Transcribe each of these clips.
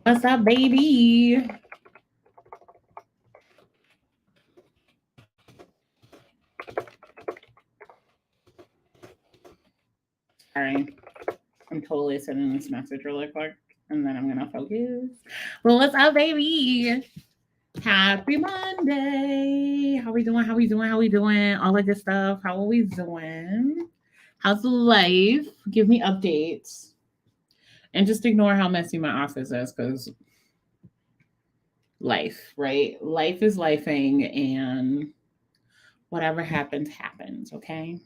What's up, baby? Sorry, I'm totally sending this message really quick, and then I'm gonna focus. Well, what's up, baby? Happy Monday. How we doing? How we doing? How we doing? All that good stuff. How are we doing? How's life? Give me updates. And just ignore how messy my office is because life, right? Life is lifing and whatever happens, happens, okay?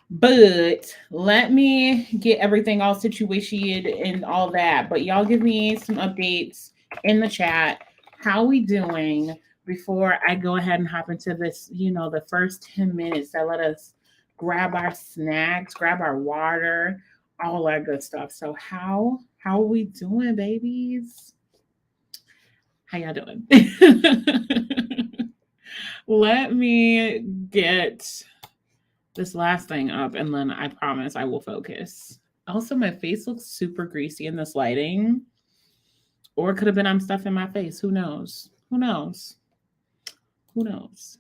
But let me get everything all situated and all that. But y'all give me some updates in the chat. How we doing before I go ahead and hop into this, the first 10 minutes that let us grab our snacks, grab our water, all that good stuff. So how are we doing, babies? How y'all doing? Let me get this last thing up and then I promise I will focus. Also, my face looks super greasy in this lighting. Or it could have been I'm stuffing my face. Who knows? Who knows? Who knows?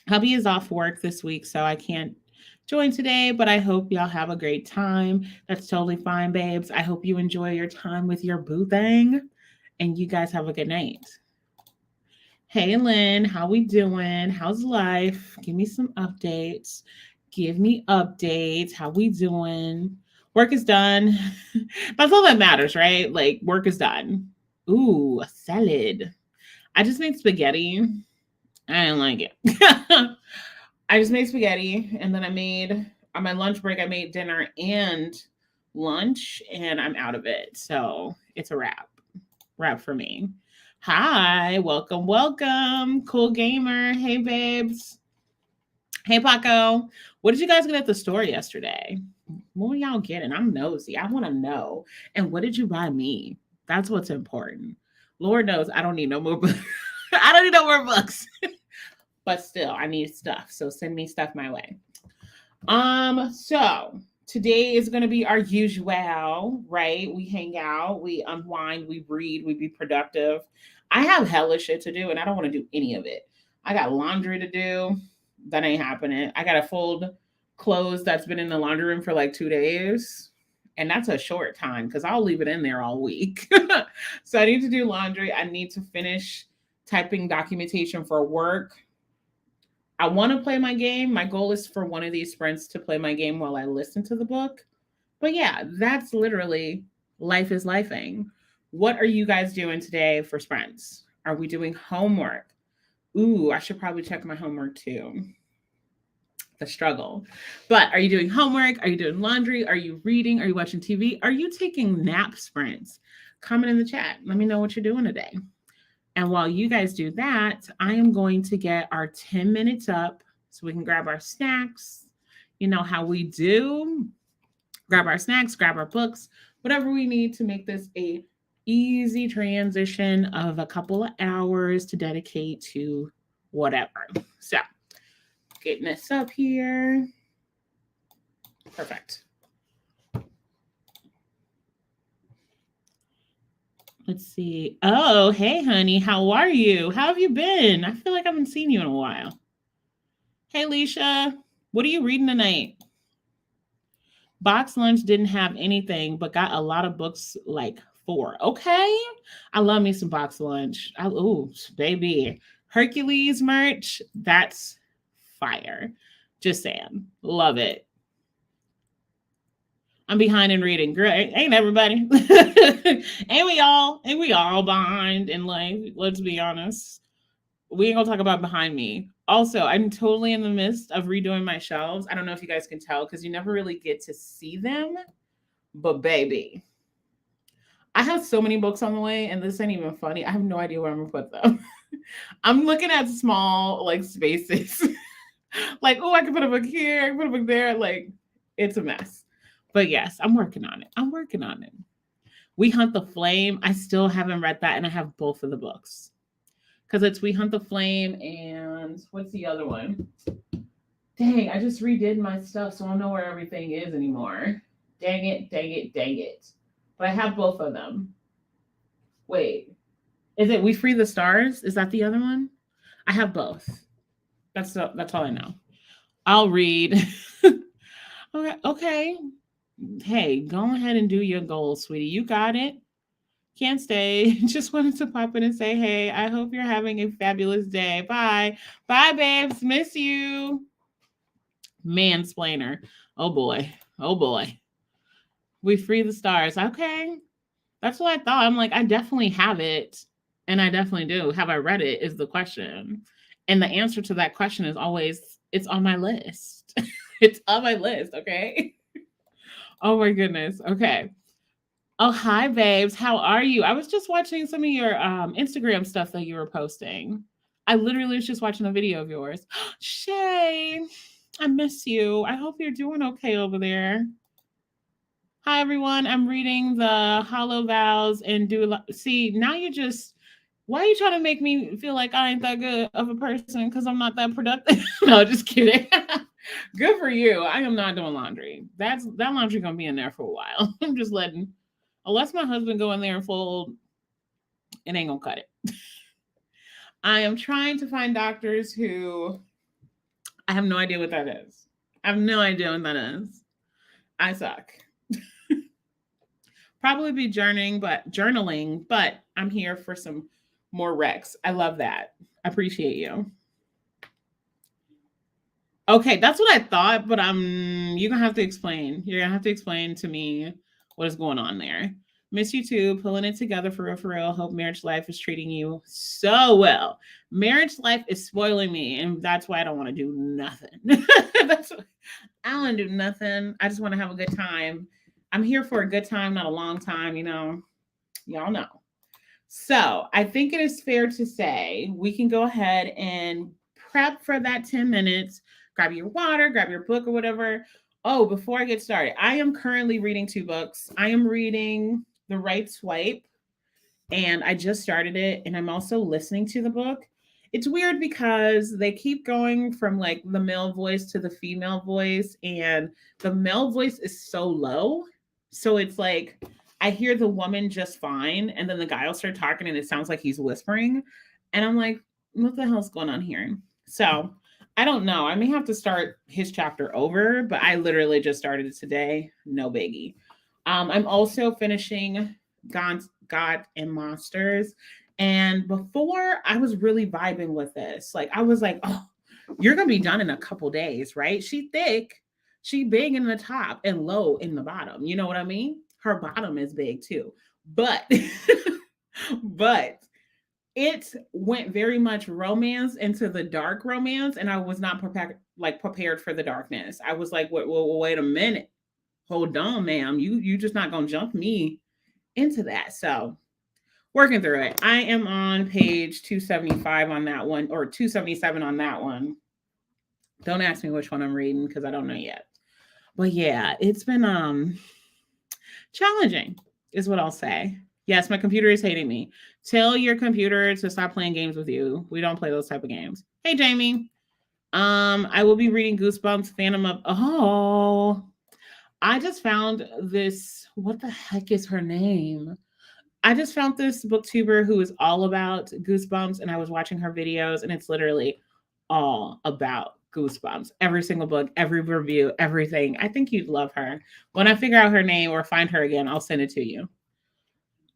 Hubby is off work this week, so I can't join today, but I hope y'all have a great time. That's totally fine, babes. I hope you enjoy your time with your boo thing and you guys have a good night. Hey Lynn, how we doing? How's life? Give me some updates. Give me updates. How we doing? Work is done. That's all that matters, right? Like work is done. Ooh, a salad. I just made spaghetti. I didn't like it. I just made spaghetti and then I made on my lunch break I made dinner and lunch and I'm out of it. So it's a wrap. Wrap for me. Hi, welcome, welcome. Cool gamer. Hey babes. Hey Paco. What did you guys get at the store yesterday? What were y'all getting? I'm nosy. I want to know. And what did you buy me? That's what's important. Lord knows I don't need no more books. I don't need no more books. But still, I need stuff. So send me stuff my way. So today is gonna be our usual, right? We hang out, we unwind, we read, we be productive. I have hella shit to do and I don't want to do any of it. I got laundry to do. That ain't happening. I gotta fold clothes that's been in the laundry room for like 2 days. And that's a short time because I'll leave it in there all week. So I need to do laundry. I need to finish typing documentation for work. I want to play my game. My goal is for one of these sprints to play my game while I listen to the book. But yeah, that's literally life is lifing. What are you guys doing today for sprints? Are we doing homework? Ooh, I should probably check my homework too. The struggle. But are you doing homework? Are you doing laundry? Are you reading? Are you watching TV? Are you taking nap sprints? Comment in the chat. Let me know what you're doing today. And while you guys do that, I am going to get our 10 minutes up so we can grab our snacks. You know how we do. Grab our snacks, grab our books, whatever we need to make this a easy transition of a couple of hours to dedicate to whatever. So, getting this up here. Perfect. Let's see. Oh, hey, honey. How are you? How have you been? I feel like I haven't seen you in a while. Hey, Leisha. What are you reading tonight? Box lunch didn't have anything, but got a lot of books like four. Okay. I love me some box lunch. Ooh, baby. Hercules merch. That's fire. Just saying. Love it. I'm behind in reading. Great. Ain't everybody? Ain't we all behind in life? Let's be honest. We ain't gonna talk about behind me. Also, I'm totally in the midst of redoing my shelves. I don't know if you guys can tell because you never really get to see them. But baby, I have so many books on the way, and this ain't even funny. I have no idea where I'm gonna put them. I'm looking at small like spaces. Like, oh, I can put a book here, I can put a book there. Like, it's a mess. But yes, I'm working on it. I'm working on it. We Hunt the Flame. I still haven't read that, and I have both of the books. Because it's We Hunt the Flame and what's the other one? Dang, I just redid my stuff, so I don't know where everything is anymore. Dang it, dang it, dang it. But I have both of them. Wait, is it We Free the Stars? Is that the other one? I have both. That's all I know. I'll read. Okay, okay. Hey, go ahead and do your goal, sweetie. You got it. Can't stay. Just wanted to pop in and say, hey, I hope you're having a fabulous day. Bye. Bye, babes. Miss you. Mansplainer. Oh boy. Oh boy. We Free the Stars. Okay. That's what I thought. I'm like, I definitely have it. And I definitely do. Have I read it? Is the question. And the answer to that question is always, it's on my list. It's on my list. Okay. Oh my goodness. Okay. Oh, hi, babes. How are you? I was just watching some of your Instagram stuff that you were posting. I literally was just watching a video of yours. Shay, I miss you. I hope you're doing okay over there. Hi, everyone. I'm reading the Hollow Vows and see, now you just, why are you trying to make me feel like I ain't that good of a person because I'm not that productive? No, just kidding. Good for you. I am not doing laundry. That laundry gonna be in there for a while. I'm just letting, unless my husband go in there and fold, it ain't gonna cut it. I am trying to find doctors who, I have no idea what that is. I have no idea what that is. I suck. Probably be journaling, but I'm here for some more recs. I love that. I appreciate you. Okay, that's what I thought, but you're gonna have to explain. You're gonna have to explain to me what is going on there. Miss you too, pulling it together for real, for real. Hope marriage life is treating you so well. Marriage life is spoiling me, and that's why I don't want to do nothing. That's what, I don't want to do nothing. I just want to have a good time. I'm here for a good time, not a long time, Y'all know. So I think it is fair to say we can go ahead and prep for that 10 minutes. Grab your water, grab your book or whatever. Oh, before I get started, I am currently reading 2 books. I am reading The Right Swipe, and I just started it, and I'm also listening to the book. It's weird because they keep going from like the male voice to the female voice, and the male voice is so low. So it's like I hear the woman just fine, and then the guy will start talking and it sounds like he's whispering. And I'm like, what the hell's going on here? So I don't know. I may have to start his chapter over, but I literally just started it today. No biggie. I'm also finishing God and Monsters. And before I was really vibing with this. Like I was like, oh, you're gonna be done in a couple days, right? She thick, she big in the top and low in the bottom. You know what I mean? Her bottom is big too. But but it went very much romance into the dark romance, and I was not prepared for the darkness. I was like, wait a minute. Hold on, ma'am. You just not gonna jump me into that. So working through it. I am on page 275 on that one, or 277 on that one. Don't ask me which one I'm reading because I don't know yet. But yeah, it's been challenging, is what I'll say. Yes, my computer is hating me. Tell your computer to stop playing games with you. We don't play those type of games. Hey, Jamie. I will be reading Goosebumps, Phantom of. Oh, I just found this. What the heck is her name? I just found this booktuber who is all about Goosebumps, and I was watching her videos, and it's literally all about Goosebumps. Every single book, every review, everything. I think you'd love her. When I figure out her name or find her again, I'll send it to you.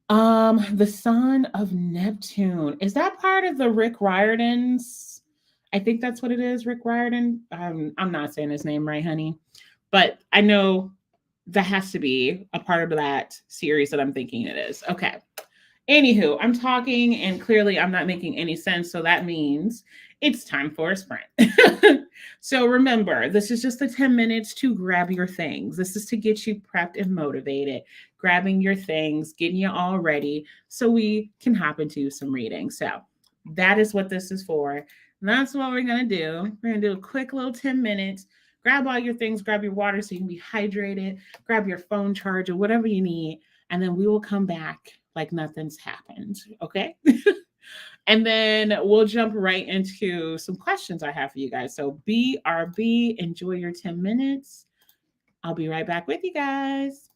The Son of Neptune. Is that part of the Rick Riordan's? I think that's what it is, Rick Riordan. I'm not saying his name right, honey, but I know that has to be a part of that series that I'm thinking it is. Okay. Anywho, I'm talking and clearly I'm not making any sense. So that means it's time for a sprint. So remember, this is just the 10 minutes to grab your things. This is to get you prepped and motivated, grabbing your things, getting you all ready so we can hop into some reading. So that is what this is for. And that's what we're going to do. We're going to do a quick little 10 minutes. Grab all your things, grab your water so you can be hydrated, grab your phone charger, whatever you need, and then we will come back like nothing's happened, okay? And then we'll jump right into some questions I have for you guys. So BRB, enjoy your 10 minutes. I'll be right back with you guys.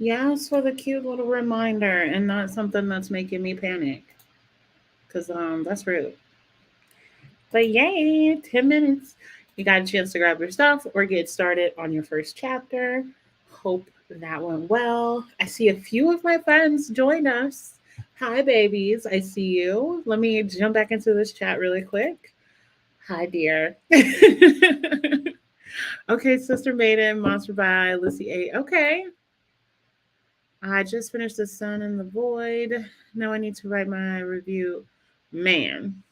Yes, for the cute little reminder and not something that's making me panic. Cause that's rude. But yay, 10 minutes. You got a chance to grab your stuff or get started on your first chapter. Hope that went well. I see a few of my friends join us. Hi, babies. I see you. Let me jump back into this chat really quick. Hi, dear. Okay, Sister Maiden, Monster by Lissy A. Okay. I just finished The Sun and the Void. Now I need to write my review. Man,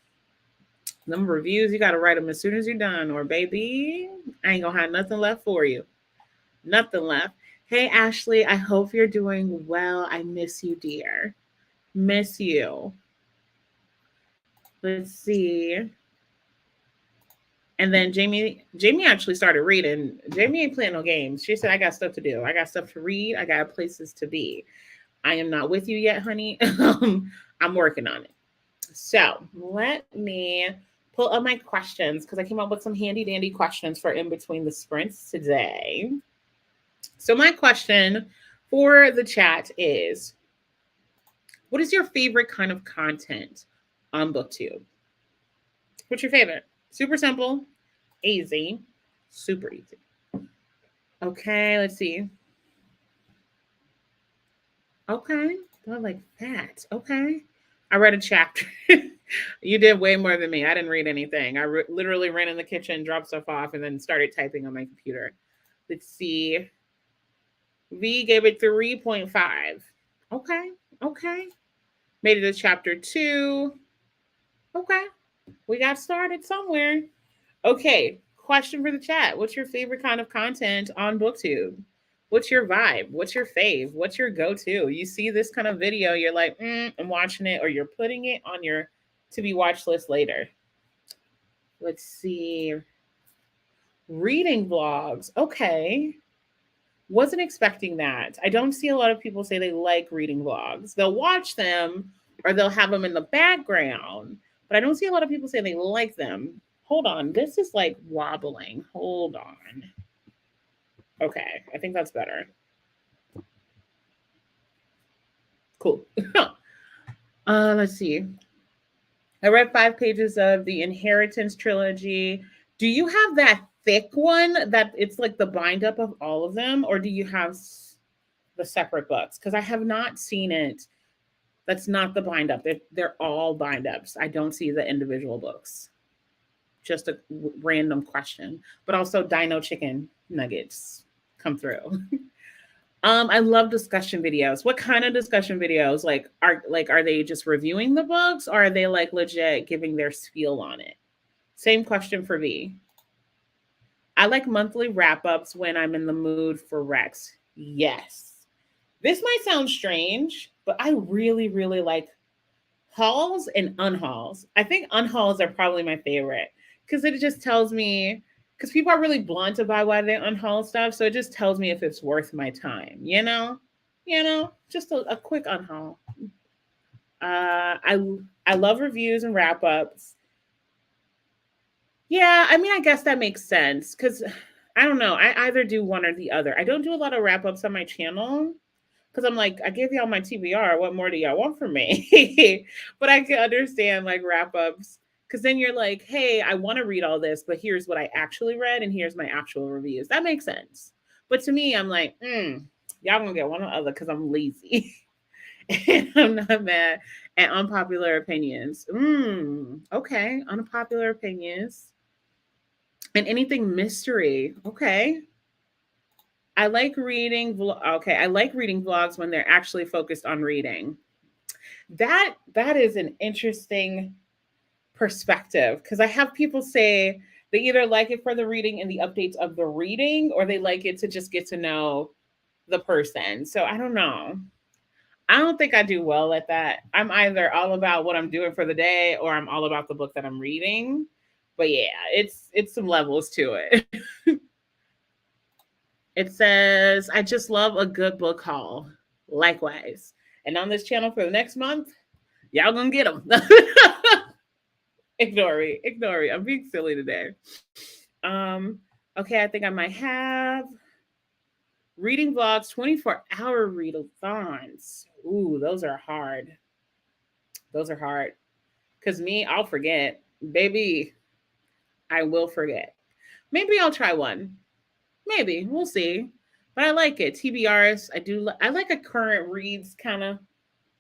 them reviews, you got to write them as soon as you're done, or baby, I ain't gonna have nothing left for you. Nothing left. Hey, Ashley, I hope you're doing well. I miss you, dear. Miss you. Let's see. And then Jamie actually started reading. Jamie ain't playing no games. She said, I got stuff to do. I got stuff to read. I got places to be. I am not with you yet, honey. I'm working on it. So let me pull up my questions because I came up with some handy dandy questions for in between the sprints today. So my question for the chat is, what is your favorite kind of content on BookTube? What's your favorite? Super simple, easy, super easy. Okay, let's see. Okay, I like that. Okay. I read a chapter. You did way more than me. I didn't read anything. I literally ran in the kitchen, dropped stuff off, and then started typing on my computer. Let's see. V gave it 3.5. Okay. Okay. Made it to chapter 2. Okay. We got started somewhere. Okay. Question for the chat. What's your favorite kind of content on BookTube? What's your vibe? What's your fave? What's your go-to? You see this kind of video, you're like, I'm watching it, or you're putting it on your to be watch list later. Let's see. Reading vlogs. Okay. Wasn't expecting that. I don't see a lot of people say they like reading vlogs. They'll watch them or they'll have them in the background, but I don't see a lot of people say they like them. Hold on. This is like wobbling. Hold on. Okay. I think that's better. Cool. Let's see. I read 5 pages of the Inheritance trilogy. Do you have that thick one that it's like the bind up of all of them, or do you have the separate books? Because I have not seen it. That's not the bind up. They're all bind ups. I don't see the individual books. Just a random question, but also Dino Chicken Nuggets come through. I love discussion videos. What kind of discussion videos? Are they just reviewing the books, or are they like legit giving their spiel on it? Same question for me. I like monthly wrap-ups when I'm in the mood for Rex. Yes. This might sound strange, but I really, really like hauls and unhauls. I think unhauls are probably my favorite because it just tells me, because people are really blunt about why they unhaul stuff. So it just tells me if it's worth my time, just a quick unhaul. I love reviews and wrap ups. Yeah, I mean, I guess that makes sense because I don't know. I either do one or the other. I don't do a lot of wrap ups on my channel because I'm like, I gave y'all my TBR. What more do y'all want from me? But I can understand like wrap ups because then you're like, hey, I want to read all this, but here's what I actually read and here's my actual reviews. That makes sense. But to me, I'm like, y'all gonna get one or the other because I'm lazy. And I'm not mad at unpopular opinions. Okay, unpopular opinions. And anything mystery. Okay. I like reading. Okay, I like reading vlogs when they're actually focused on reading. That is an interesting perspective because I have people say they either like it for the reading and the updates of the reading, or they like it to just get to know the person. So I don't know. I don't think I do well at that. I'm either all about what I'm doing for the day or I'm all about the book that I'm reading. But yeah, it's some levels to it. It says, I just love a good book haul. Likewise. And on this channel for the next month, y'all gonna get them. Ignore me. I'm being silly today. Okay, I think I might have. Reading vlogs, 24-hour readathons. Ooh, those are hard. Those are hard. Because me, I'll forget. Baby, I will forget. Maybe I'll try one. Maybe. We'll see. But I like it. TBRs, I like a current reads kind of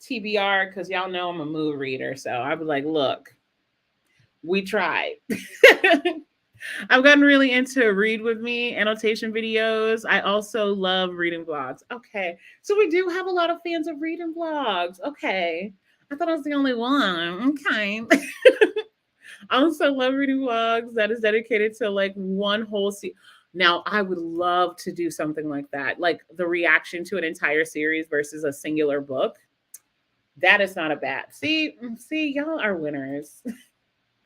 TBR because y'all know I'm a mood reader. So I was like, look, we tried. I've gotten really into read with me annotation videos. I also love reading vlogs. Okay. So we do have a lot of fans of reading vlogs. Okay. I thought I was the only one. Okay. I also love reading vlogs that is dedicated to like one whole Now, I would love to do something like that, like the reaction to an entire series versus a singular book. That is not a bad. See, y'all are winners.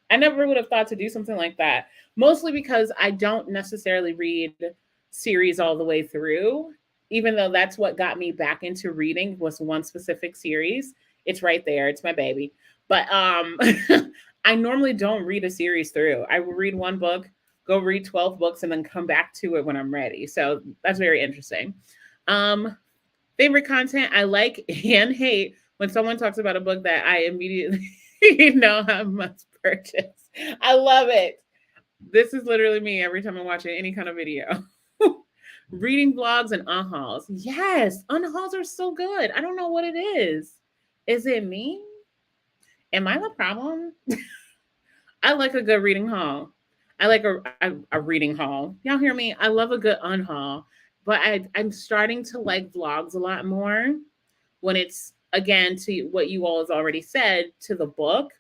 I never would have thought to do something like that. Mostly because I don't necessarily read series all the way through, even though that's what got me back into reading was one specific series. It's right there. It's my baby. But I normally don't read a series through. I will read one book, go read 12 books, and then come back to it when I'm ready. So that's very interesting. Um, Favorite content I like and hate when someone talks about a book that I immediately know I must purchase. I love it. This is literally me every time I'm watching any kind of video. Reading blogs and unhauls. Yes, unhauls are so good. I don't know what it is. Is it me? Am I the problem? I like a good reading haul. I like a reading haul. Y'all hear me? I love a good unhaul. But I'm starting to like vlogs a lot more when it's, again, to what you all has already said, to the book.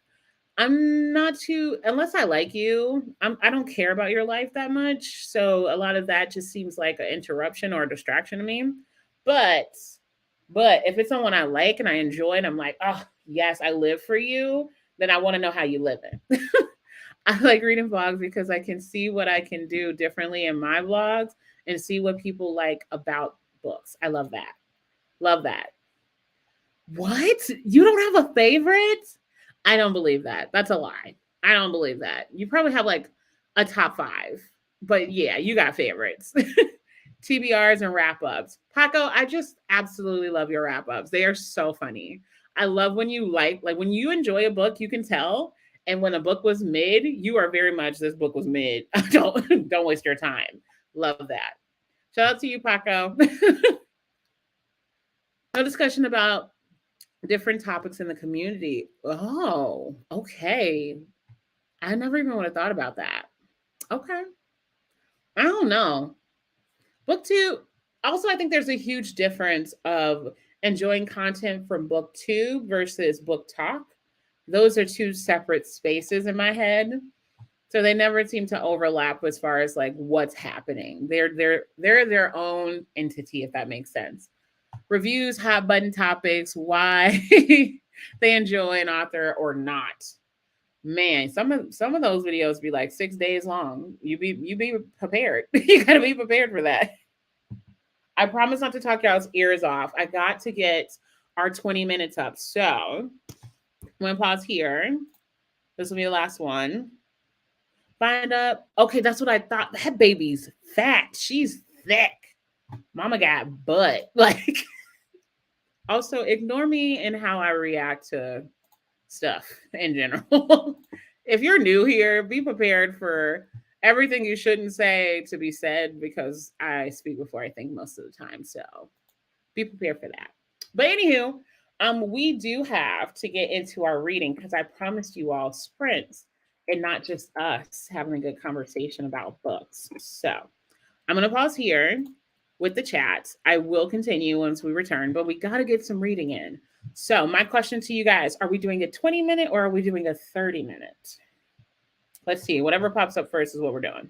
I'm not too, unless I like you, I don't care about your life that much. So a lot of that just seems like an interruption or a distraction to me. But if it's someone I like and I enjoy and I'm like, oh yes, I live for you, then I want to know how you live it. I like reading vlogs because I can see what I can do differently in my vlogs and see what people like about books. I love that. Love that. What? You don't have a favorite? I don't believe that. That's a lie. I don't believe that. You probably have like a top five. But yeah, you got favorites. TBRs and wrap ups. Paco, I just absolutely love your wrap ups. They are so funny. I love when you like when you enjoy a book, you can tell. And when a book was mid, you are very much this book was mid. Don't waste your time. Love that. Shout out to you, Paco. No discussion about different topics in the community. Oh, okay. I never even would have thought about that. Okay. I don't know. Book two. Also, I think there's a huge difference of enjoying content from book two versus book talk. Those are two separate spaces in my head. So they never seem to overlap as far as like what's happening. They're their own entity, if that makes sense. Reviews, hot button topics, why they enjoy an author or not. Man, some of those videos be like 6 days long. You be prepared. You gotta be prepared for that. I promise not to talk y'all's ears off. I got to get our 20 minutes up. So I'm gonna pause here. This will be the last one. Find up. Okay, that's what I thought. That baby's fat. She's thick. Mama got butt. Like, also ignore me and how I react to stuff in general. If you're new here, be prepared for everything you shouldn't say to be said because I speak before I think most of the time. So be prepared for that. But anywho, we do have to get into our reading because I promised you all sprints and not just us having a good conversation about books. So I'm gonna pause here with the chat. I will continue once we return, but we got to get some reading in. So my question to you guys, are we doing a 20-minute or are we doing a 30-minute? Let's see. Whatever pops up first is what we're doing.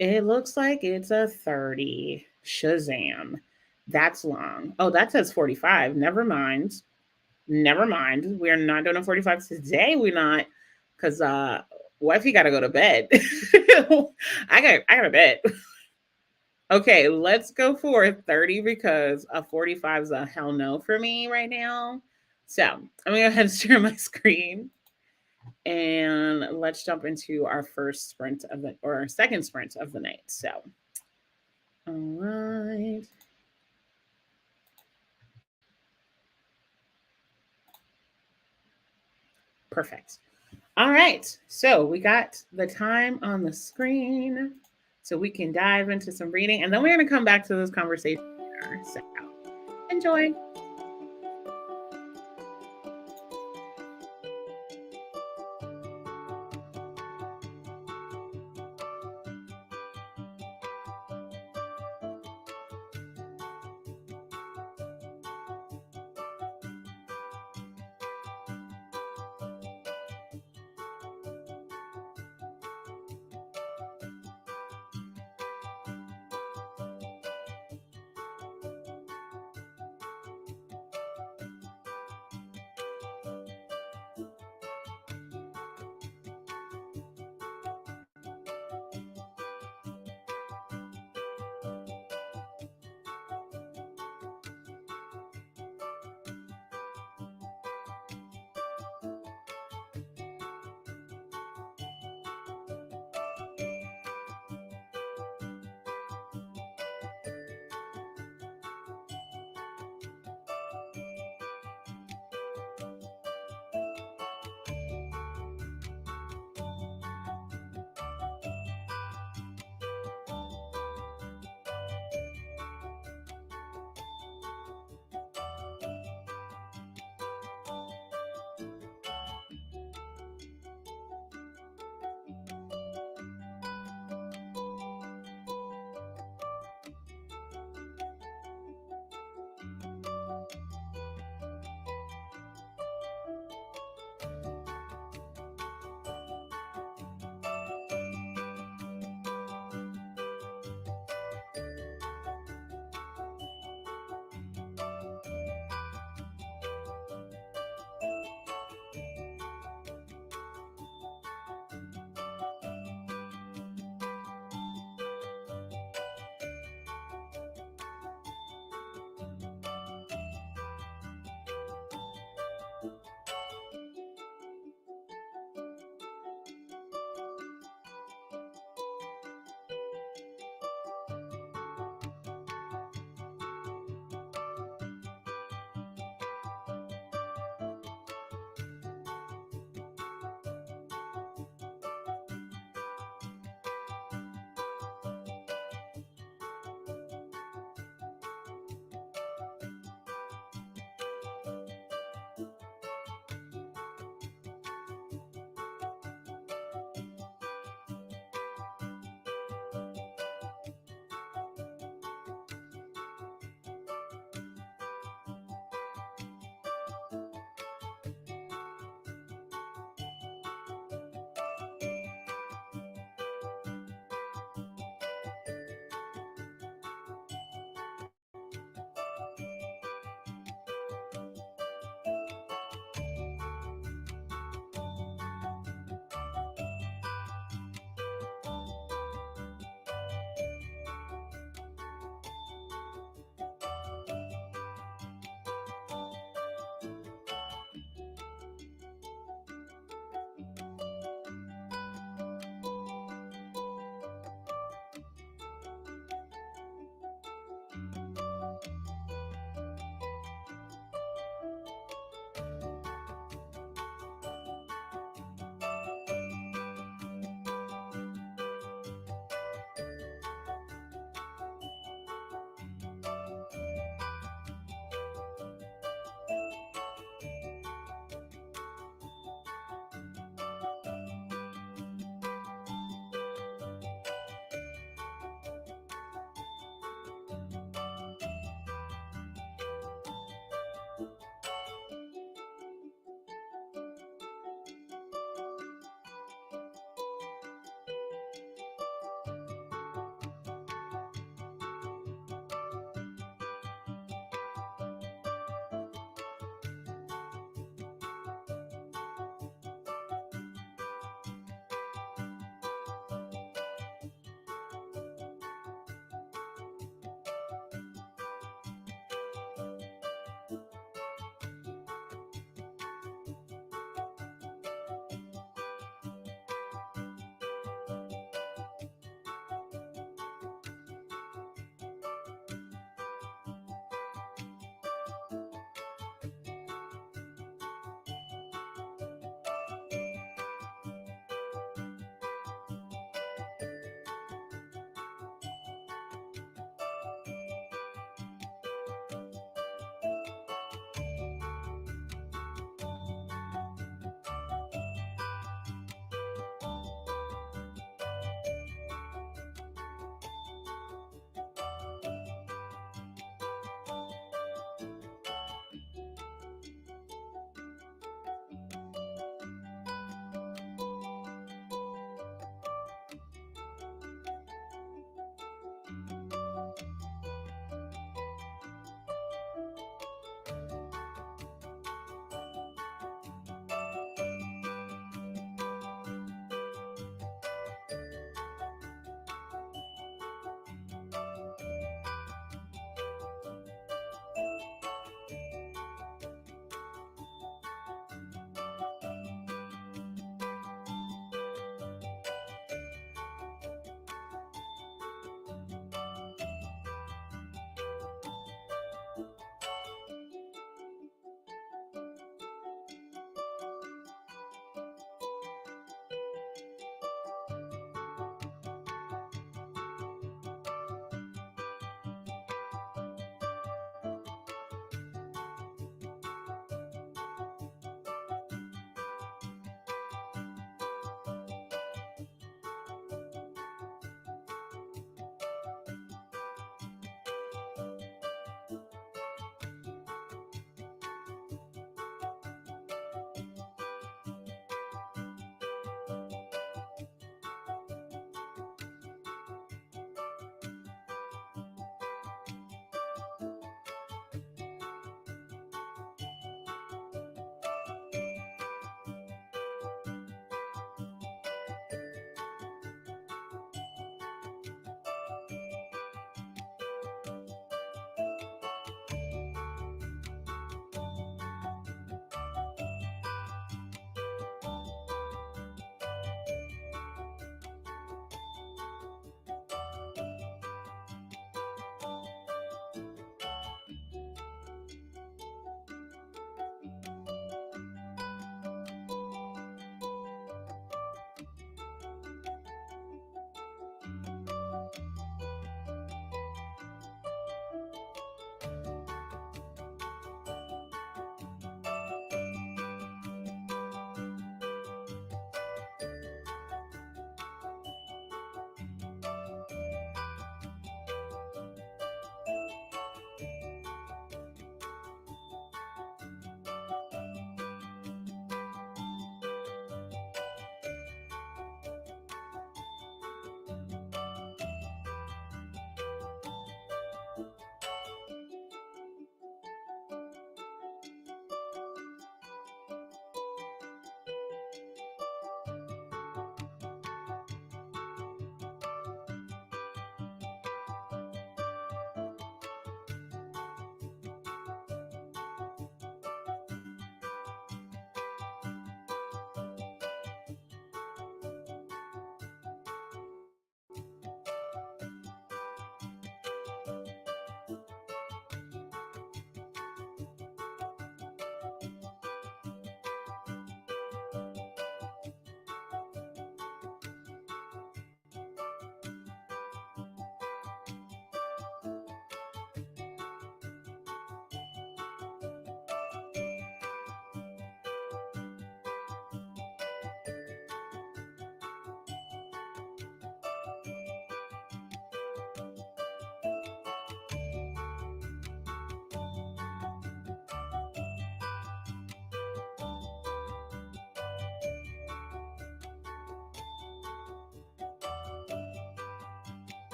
It looks like it's a 30. Shazam. That's long. Oh, that says 45. Never mind. We're not doing a 45 today. We're not, because wifey got to go to bed. I got to bed. Okay, let's go for 30 because a 45 is a hell no for me right now. So I'm going to go ahead and share my screen. And let's jump into our first sprint of the, or second sprint of the night. So, all right. Perfect. All right. So we got the time on the screen so we can dive into some reading. And then we're going to come back to this conversation later. So enjoy.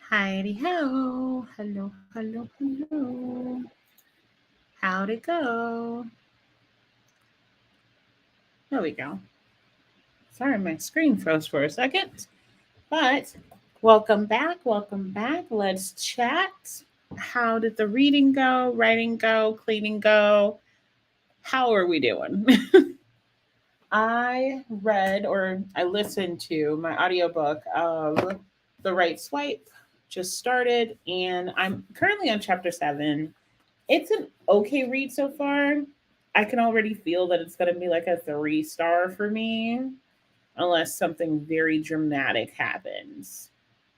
Heidi ho. Hello, hello, hello. How'd it go? There we go. Sorry, my screen froze for a second. But welcome back. Welcome back. Let's chat. How did the reading go? Writing go? Cleaning go? How are we doing? I read or I listened to my audiobook of The Right Swipe, just started, and I'm currently on chapter 7. It's an okay read so far. I can already feel that it's going to be like a 3-star for me, unless something very dramatic happens.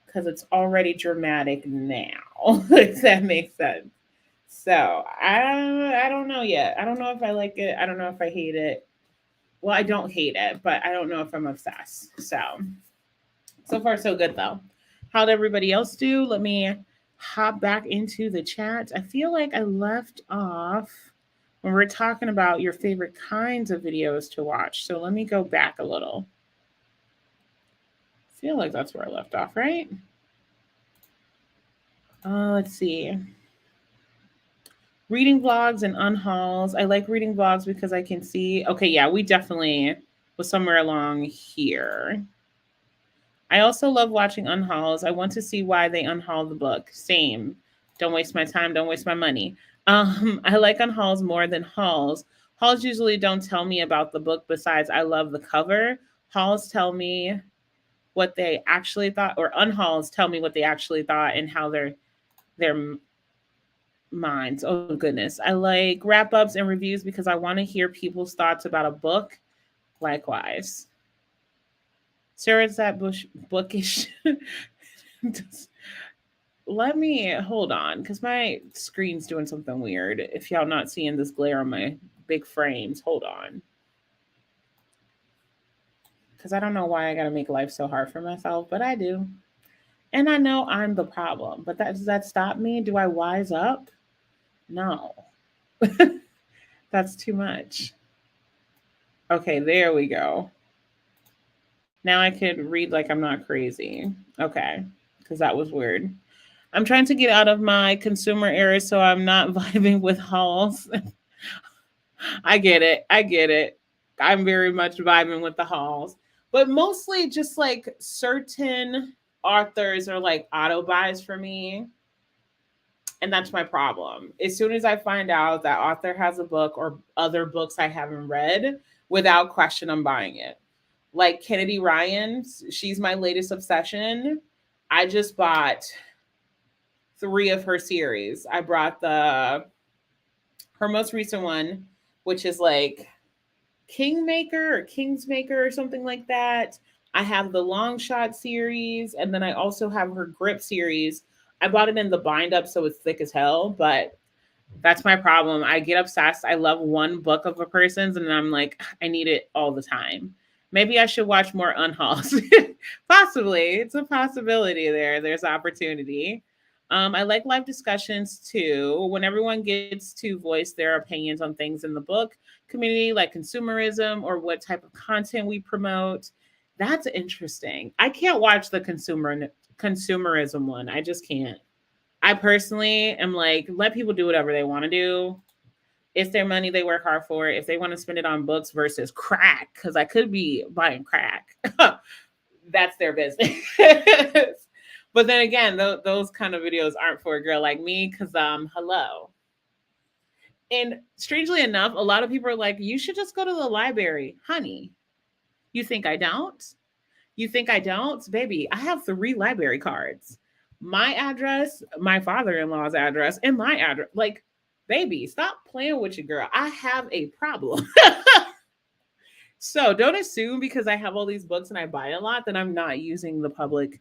Because it's already dramatic now, if that makes sense. So I don't know yet. I don't know if I like it. I don't know if I hate it. Well, I don't hate it, but I don't know if I'm obsessed. So far so good though. How'd everybody else do? Let me hop back into the chat. I feel like I left off when we're talking about your favorite kinds of videos to watch. So let me go back a little. I feel like that's where I left off, right? Let's see. Reading vlogs and unhauls. I like reading vlogs because I can see. Okay, yeah, we definitely was somewhere along here. I also love watching unhauls. I want to see why they unhaul the book. Same. Don't waste my time. Don't waste my money. I like unhauls more than hauls. Hauls usually don't tell me about the book. Besides, I love the cover. Hauls tell me what they actually thought, or unhauls tell me what they actually thought and how their minds. Oh goodness. I like wrap ups and reviews because I want to hear people's thoughts about a book. Likewise. Sarah's that bookish. Let me hold on because my screen's doing something weird. If y'all not seeing this glare on my big frames, hold on. Because I don't know why I got to make life so hard for myself, but I do. And I know I'm the problem, but does that stop me? Do I wise up? No. That's too much. Okay, there we go. Now I could read like I'm not crazy. Okay, because that was weird. I'm trying to get out of my consumer era so I'm not vibing with hauls. I get it. I get it. I'm very much vibing with the hauls, but mostly just like certain authors are like auto buys for me. And that's my problem. As soon as I find out that author has a book or other books I haven't read, without question, I'm buying it. Like Kennedy Ryan, she's my latest obsession. I just bought 3 of her series. I brought her most recent one, which is like Kingmaker or Kingsmaker or something like that. I have the Long Shot series, and then I also have her Grip series. I bought it in the bind up, so it's thick as hell, but that's my problem. I get obsessed. I love one book of a person's, and I'm like, I need it all the time. Maybe I should watch more unhauls. Possibly. It's a possibility there. There's opportunity. I like live discussions too, when everyone gets to voice their opinions on things in the book community, like consumerism or what type of content we promote. That's interesting. I can't watch the consumerism one. I just can't. I personally am like, let people do whatever they want to do. It's their money, they work hard for it. If they want to spend it on books versus crack, because I could be buying crack, that's their business. But then again, those kind of videos aren't for a girl like me because, hello. And strangely enough, a lot of people are like, you should just go to the library. Honey, you think I don't? You think I don't? Baby, I have 3 library cards. My address, my father-in-law's address, and my address. Like, baby, stop playing with your girl. I have a problem. So don't assume because I have all these books and I buy a lot that I'm not using the public,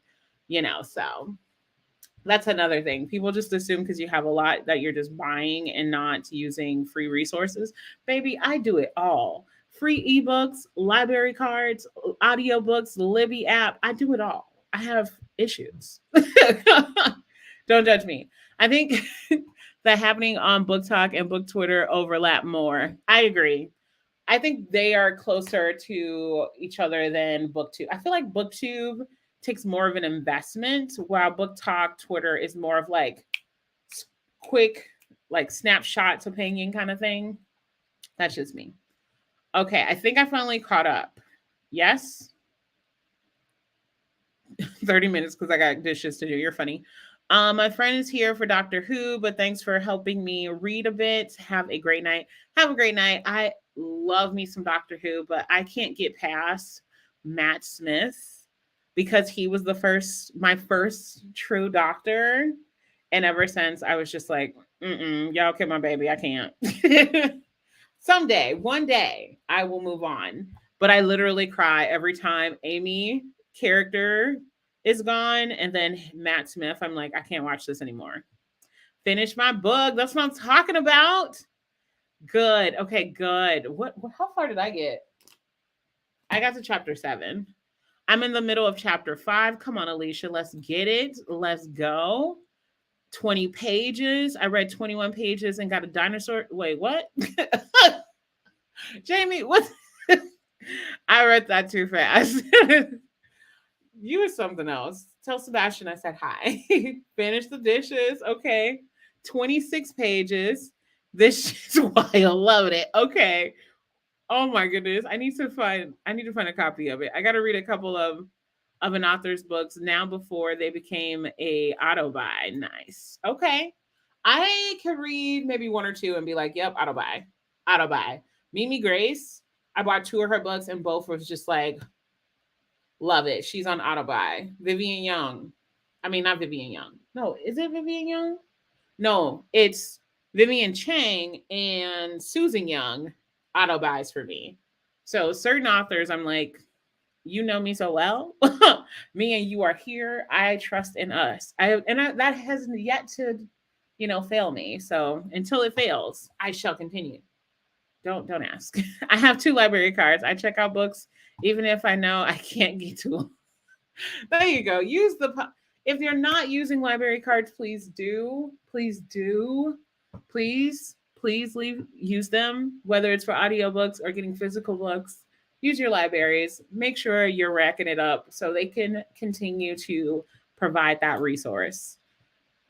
so that's another thing. People just assume because you have a lot that you're just buying and not using free resources. Baby, I do it all. free ebooks, library cards, audiobooks, the Libby app. I do it all. I have issues. Don't judge me. I think that happening on Book Talk and Book Twitter overlap more. I agree. I think they are closer to each other than BookTube. I feel like BookTube takes more of an investment, while Book Talk Twitter is more of like quick, like snapshots opinion kind of thing. That's just me. Okay, I think I finally caught up. Yes? 30 minutes because I got dishes to do. You're funny. My friend is here for Doctor Who, but thanks for helping me read a bit. Have a great night. Have a great night. I love me some Doctor Who, but I can't get past Matt Smith because he was my first true doctor. And ever since, I was just like, y'all kill my baby. I can't. Someday, one day, I will move on. But I literally cry every time Amy character is gone. And then Matt Smith, I'm like, I can't watch this anymore. Finish my book. That's what I'm talking about. Good. Okay, good. How far did I get? I got to chapter 7. I'm in the middle of chapter 5. Come on, Alicia. Let's get it. Let's go. 20 pages. I read 21 pages and got a dinosaur. Wait, what? Jamie, what? I read that too fast. You were something else. Tell Sebastian I said hi. Finish the dishes. Okay. 26 pages. This is wild. Loving it. Okay. Oh my goodness. I need to find a copy of it. I got to read a couple of an author's books now before they became a auto buy. Nice. Okay. I could read maybe one or two and be like, yep, auto buy. Auto buy. Mimi Grace, I bought 2 of her books and both was just like, love it. She's on auto buy. Vivian Young. I mean, not Vivian Young. No, is it Vivian Young? No, it's Vivian Chang and Susan Young auto buys for me. So certain authors, I'm like, you know me so well. Me and you are here. I trust in us. That has yet to, fail me. So until it fails, I shall continue. Don't ask. I have 2 library cards. I check out books even if I know I can't get to them. There you go. If you're not using library cards, please do. Please do. Please use them, whether it's for audiobooks or getting physical books. Use your libraries. Make sure you're racking it up so they can continue to provide that resource.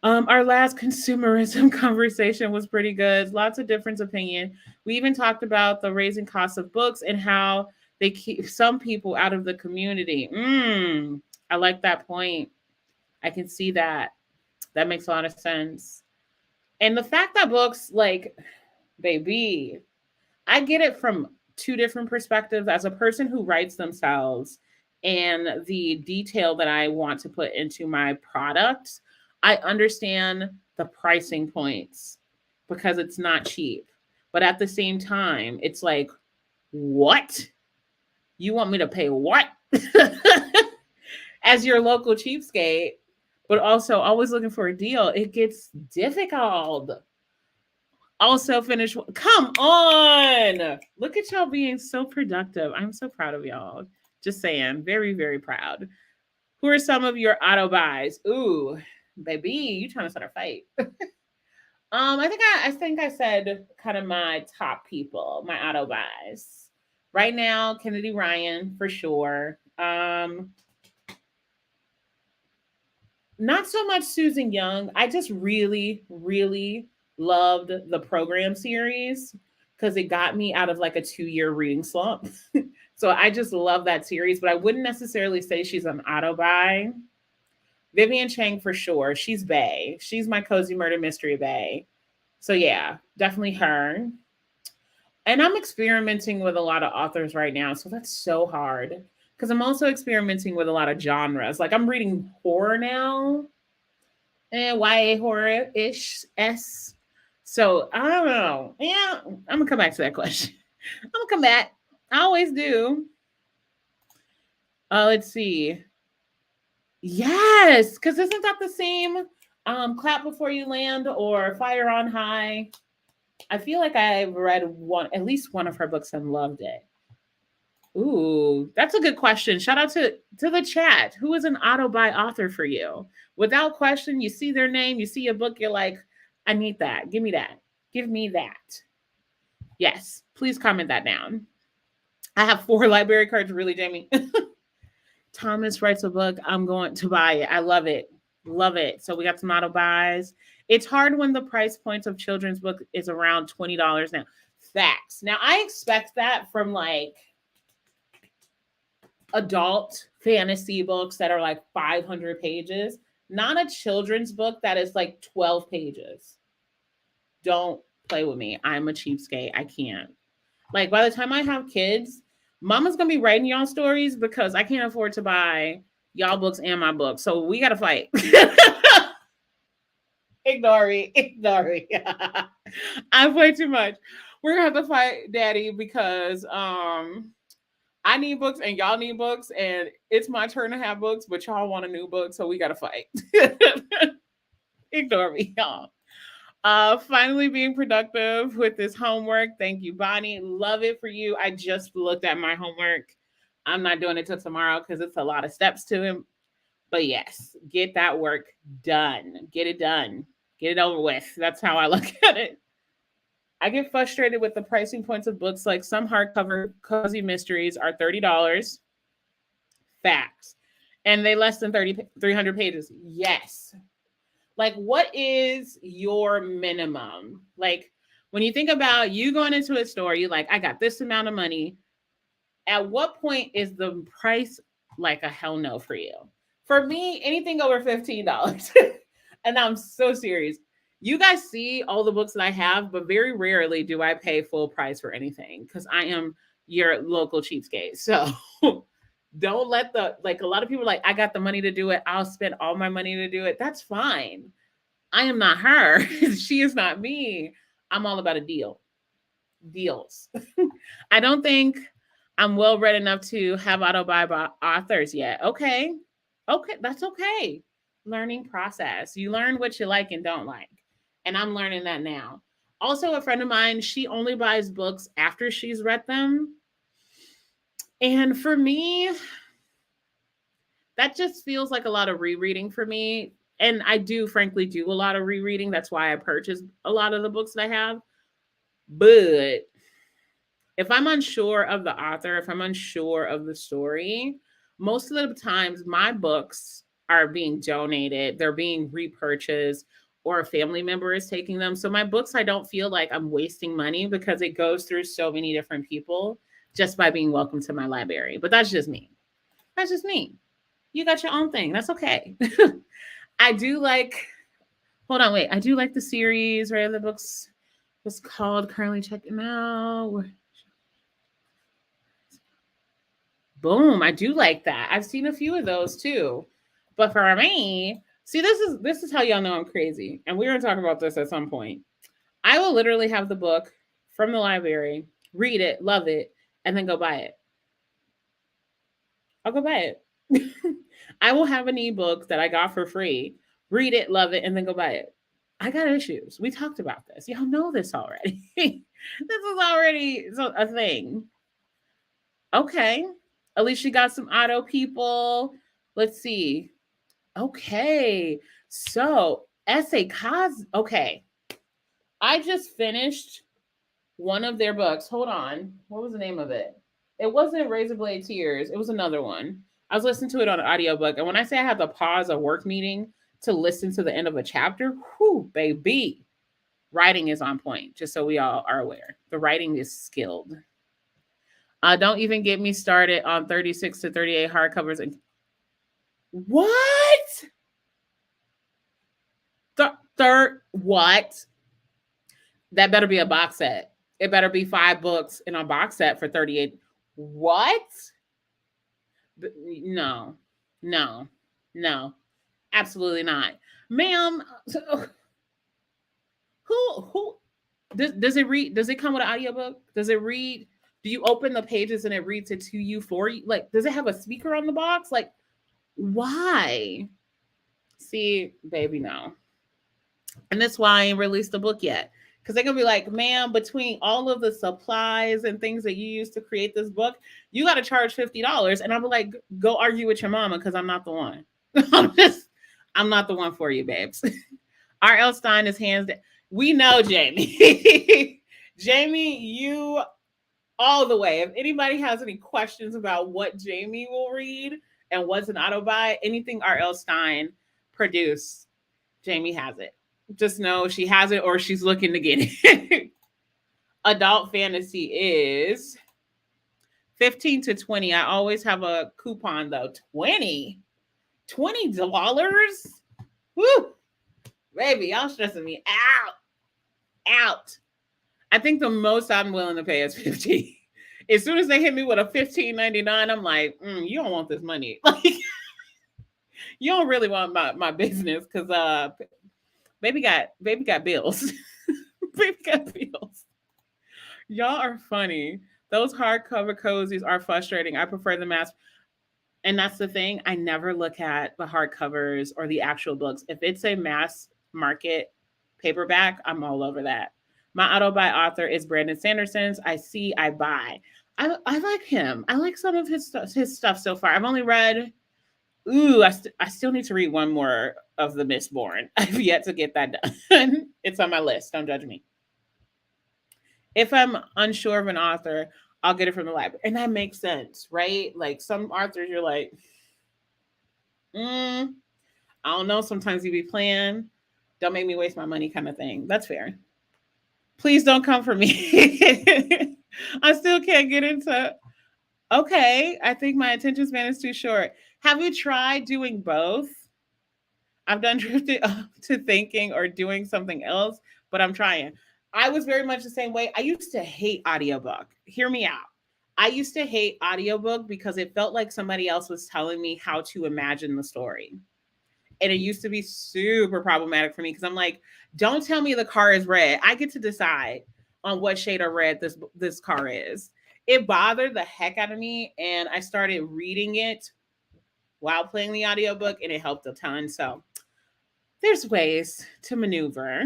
Our last consumerism conversation was pretty good. Lots of different opinion. We even talked about the raising costs of books and how they keep some people out of the community. I like that point. I can see that. That makes a lot of sense. And the fact that books, like, baby, I get it from 2 different perspectives as a person who writes themselves and the detail that I want to put into my product. I understand the pricing points because it's not cheap. But at the same time, it's like, what? You want me to pay what? As your local cheapskate, but also always looking for a deal. It gets difficult. Also finish. Come on. Look at y'all being so productive. I'm so proud of y'all. Just saying. Very, very proud. Who are some of your auto buys? Ooh, baby, you trying to start a fight. I think I said kind of my top people, my auto buys. Right now, Kennedy Ryan for sure. Not so much Susan Young. I just really, really loved the program series because it got me out of like a 2-year reading slump. So I just love that series, but I wouldn't necessarily say she's an auto buy. Vivian Chang for sure. She's bae. She's my cozy murder mystery bae. So yeah, definitely her. And I'm experimenting with a lot of authors right now. So that's so hard because I'm also experimenting with a lot of genres. Like I'm reading horror now and YA horror-ish. So I don't know. Yeah, I'm going to come back to that question. I'm going to come back. I always do. Let's see. Yes, because isn't that the same Clap Before You Land or Fire on High? I feel like I've read at least one of her books and loved it. Ooh, that's a good question. Shout out to the chat. Who is an auto buy author for you? Without question, you see their name, you see a book, you're like, I need that. Give me that. Give me that. Yes, please comment that down. I have 4 library cards, really, Jamie. Thomas writes a book. I'm going to buy it. I love it. Love it. So we got some auto buys. It's hard when the price points of children's book is around $20 now. Facts. Now I expect that from like adult fantasy books that are like 500 pages, not a children's book that is like 12 pages. Don't play with me. I'm a cheapskate. I can't. Like by the time I have kids, mama's gonna be writing y'all stories because I can't afford to buy y'all books and my books. So we gotta fight. Ignore me. Ignore me. I play too much. We're gonna have to fight daddy because I need books and y'all need books, and it's my turn to have books, but y'all want a new book, so we gotta fight. Ignore me, y'all. Finally being productive with this homework. Thank you, Bonnie. Love it for you. I just looked at my homework. I'm not doing it till tomorrow because it's a lot of steps to him. But yes, get that work done. Get it done. Get it over with. That's how I look at it. I get frustrated with the pricing points of books. Like some hardcover cozy mysteries are $30. Facts. And they less than 300 pages. Yes. Like, what is your minimum? Like, when you think about you going into a store, you're like, I got this amount of money. At what point is the price like a hell no for you? For me, anything over $15. And I'm so serious. You guys see all the books that I have, but very rarely do I pay full price for anything because I am your local cheapskate. So don't let a lot of people are like, I got the money to do it. I'll spend all my money to do it. That's fine. I am not her. She is not me. I'm all about a deal. Deals. I don't think I'm well read enough to have auto buy authors yet. Okay. Okay. That's okay. Learning process. You learn what you like and don't like. And I'm learning that now. Also, a friend of mine, she only buys books after she's read them. And for me, that just feels like a lot of rereading for me. And I do, frankly, do a lot of rereading. That's why I purchase a lot of the books that I have. But if I'm unsure of the author, if I'm unsure of the story, most of the times my books are being donated, they're being repurchased, or a family member is taking them. So my books, I don't feel like I'm wasting money because it goes through so many different people just by being welcome to my library. But that's just me. That's just me. You got your own thing. That's okay. I do like, hold on, wait. I do like the series, right? The books was called currently checking out. Boom. I do like that. I've seen a few of those too. But for me, see, this is how y'all know I'm crazy. And we're gonna talk about this at some point. I will literally have the book from the library, read it, love it, and then go buy it. I'll go buy it. I will have an ebook that I got for free, read it, love it, and then go buy it. I got issues. We talked about this. Y'all know this already. This is already a thing. Okay. At least you got some auto people. Let's see. Okay. So, essay cos. Okay. I just finished one of their books. Hold on. What was the name of it? It wasn't Razor Blade Tears. It was another one. I was listening to it on an audiobook. And when I say I have to pause a work meeting to listen to the end of a chapter, whew, baby. Writing is on point, just so we all are aware. The writing is skilled. Don't even get me started on 36 to 38 hardcovers. And what? Third, what? That better be a box set. It better be 5 books in a box set for 38. What? No, absolutely not. Ma'am, who does it read? Does it come with an audiobook? Does it read? Do you open the pages and it reads it to you for you? Like, does it have a speaker on the box? Like, why? See, baby, no. And that's why I ain't released the book yet. Because they're gonna be like, ma'am, between all of the supplies and things that you use to create this book, you got to charge $50. And I'm like, go argue with your mama because I'm not the one. I'm not the one for you, babes. R.L. Stein is hands down. We know, Jamie. Jamie, you all the way. If anybody has any questions about what Jamie will read and what's an auto buy, anything R.L. Stein produced, Jamie has it. Just know she has it or she's looking to get it. Adult fantasy is 15 to 20. I always have a coupon though. $20. Woo! Baby, y'all stressing me out. I think the most I'm willing to pay is 15. As soon as they hit me with a $15.99, I'm like, you don't want this money. Like, you don't really want my business because baby got bills. Baby got bills. Y'all are funny. Those hardcover cozies are frustrating. I prefer the mass. And that's the thing. I never look at the hardcovers or the actual books. If it's a mass market paperback, I'm all over that. My auto buy author is Brandon Sanderson's. I buy. I like him. I like some of his stuff so far. I've only read. I still need to read one more of The Mistborn. I've yet to get that done. It's on my list. Don't judge me. If I'm unsure of an author, I'll get it from the library. And that makes sense, right? Like some authors, you're like, I don't know. Sometimes you be playing. Don't make me waste my money kind of thing. That's fair. Please don't come for me. I still can't get into, okay, I think my attention span is too short. Have you tried doing both? I've done drifted to thinking or doing something else, but I'm trying. I was very much the same way. I used to hate audiobook. Hear me out. I used to hate audiobook because it felt like somebody else was telling me how to imagine the story. And it used to be super problematic for me because I'm like, don't tell me the car is red. I get to decide on what shade of red this car is. It bothered the heck out of me. And I started reading it while playing the audiobook and it helped a ton. So there's ways to maneuver.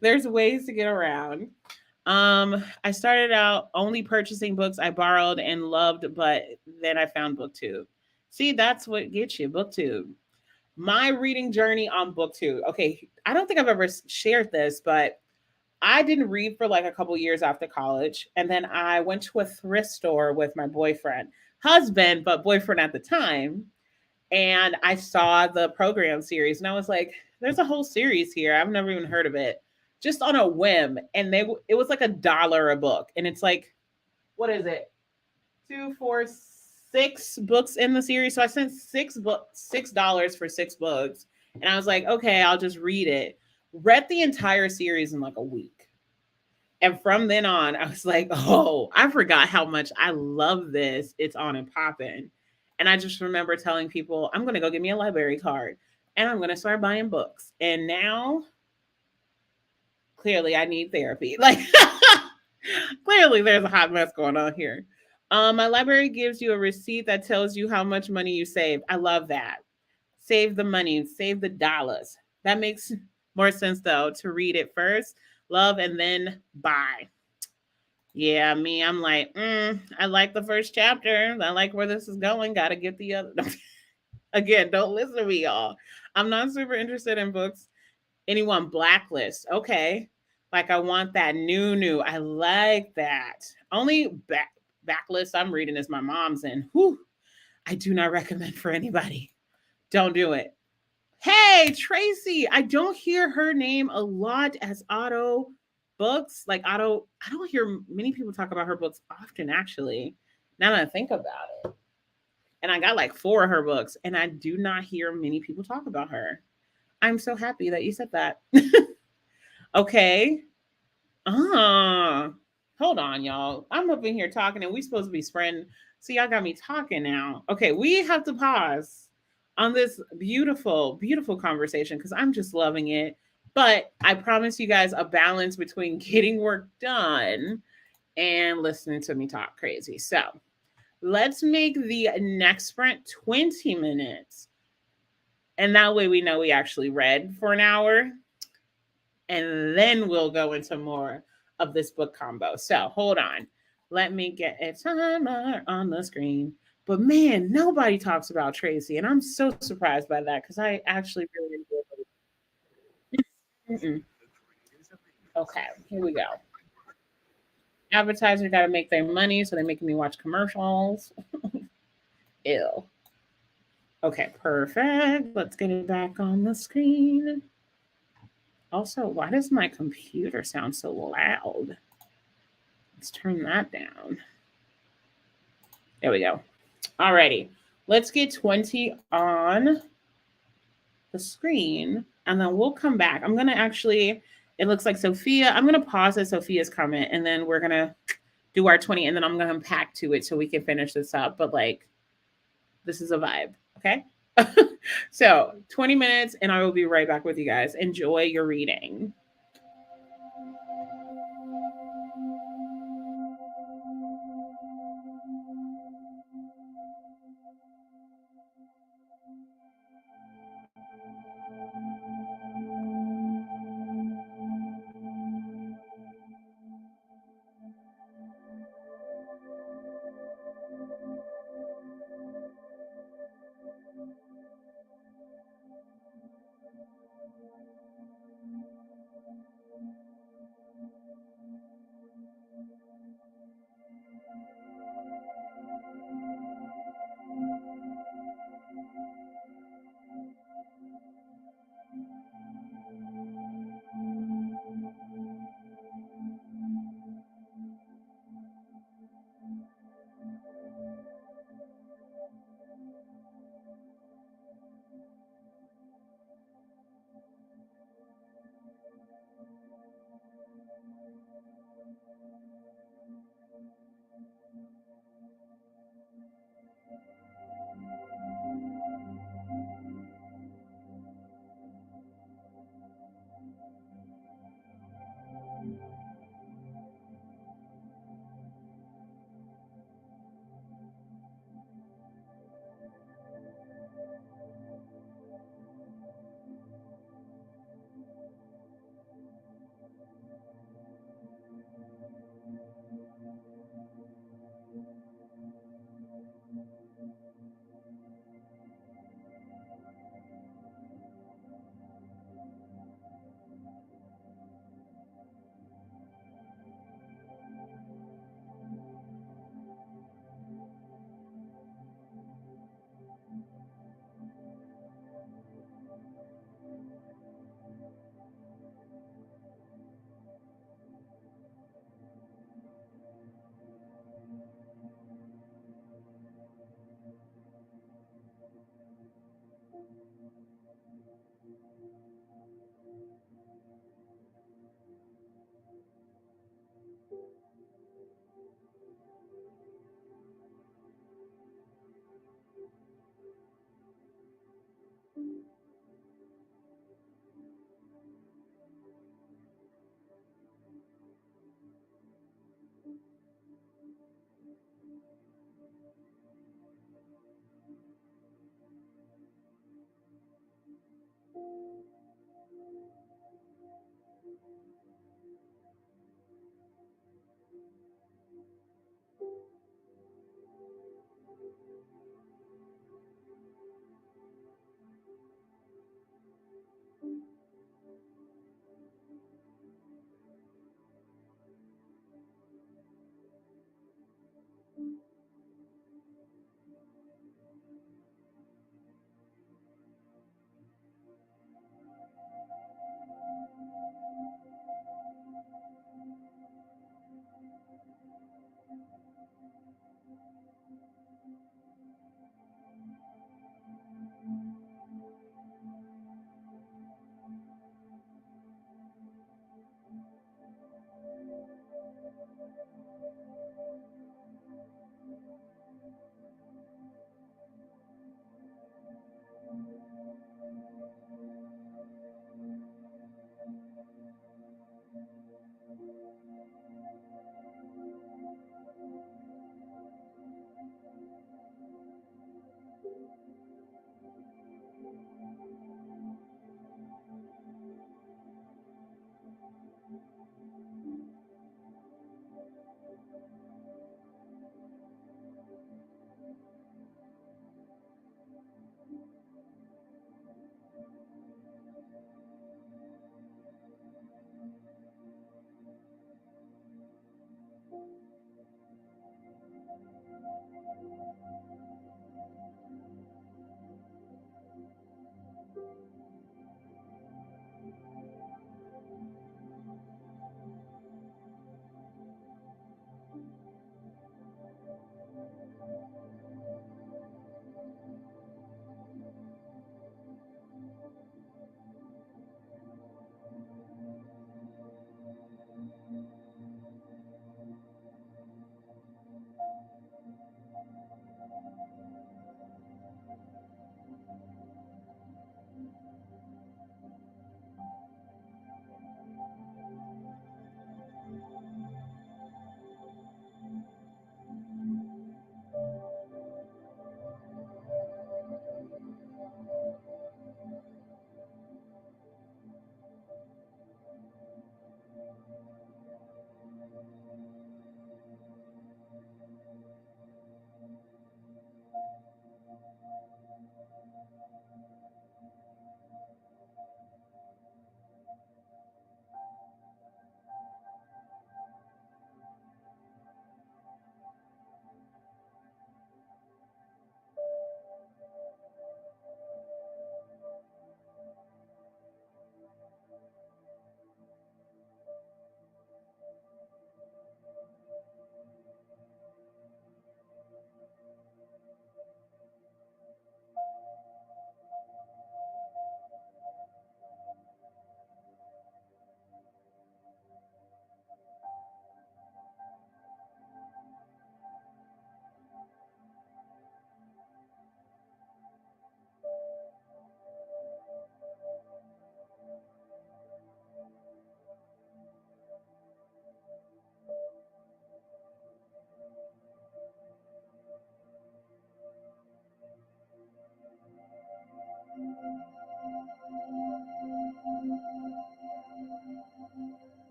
There's ways to get around. I started out only purchasing books I borrowed and loved, but then I found BookTube. See, that's what gets you, BookTube. My reading journey on BookTube. Okay, I don't think I've ever shared this, but I didn't read for like a couple years after college. And then I went to a thrift store with my husband, but boyfriend at the time. And I saw the program series and I was like, there's a whole series here. I've never even heard of it. Just on a whim. And it was like $1 a book. And it's like, what is it? 2, 4, 6 books in the series. So I sent $6 for 6 books. And I was like, okay, I'll just read it. Read the entire series in like a week. And from then on, I was like, oh, I forgot how much I love this. It's on and popping. And I just remember telling people, I'm going to go get me a library card and I'm going to start buying books. And now, clearly, I need therapy. Like, clearly, there's a hot mess going on here. My library gives you a receipt that tells you how much money you saved. I love that. Save the money, save the dollars. That makes more sense, though, to read it first, love, and then buy. Yeah, me, I'm like, I like the first chapter. I like where this is going. Got to get the other. Again, don't listen to me, y'all. I'm not super interested in books. Anyone blacklist. Okay. Like, I want that new. I like that. Only backlist I'm reading is my mom's, and whew, I do not recommend for anybody. Don't do it. Hey, Tracy. I don't hear her name a lot as Auto books. Like I don't hear many people talk about her books often, actually, now that I think about it. And I got like 4 of her books, and I do not hear many people talk about her. I'm so happy that you said that. Okay. Hold on, y'all. I'm up in here talking, and we supposed to be spreading. See, y'all got me talking now. Okay, we have to pause on this beautiful, beautiful conversation because I'm just loving it. But I promise you guys a balance between getting work done and listening to me talk crazy. So let's make the next sprint 20 minutes. And that way we know we actually read for an hour. and then we'll go into more of this book combo. So hold on. Let me get a timer on the screen. But man, nobody talks about Tracy, and I'm so surprised by that because I actually really enjoy it. Okay, here we go. Advertisers got to make their money, so they're making me watch commercials. Ew. Okay, perfect. Let's get it back on the screen. Also, why does my computer sound so loud? Let's turn that down. There we go. Alrighty. Let's get 20 on the screen and then we'll come back. I'm going to actually, it looks like Sophia, I'm going to pause at Sophia's comment and then we're going to do our 20 and then I'm going to unpack to it so we can finish this up. But like, this is a vibe. Okay. So 20 minutes and I will be right back with you guys. Enjoy your reading.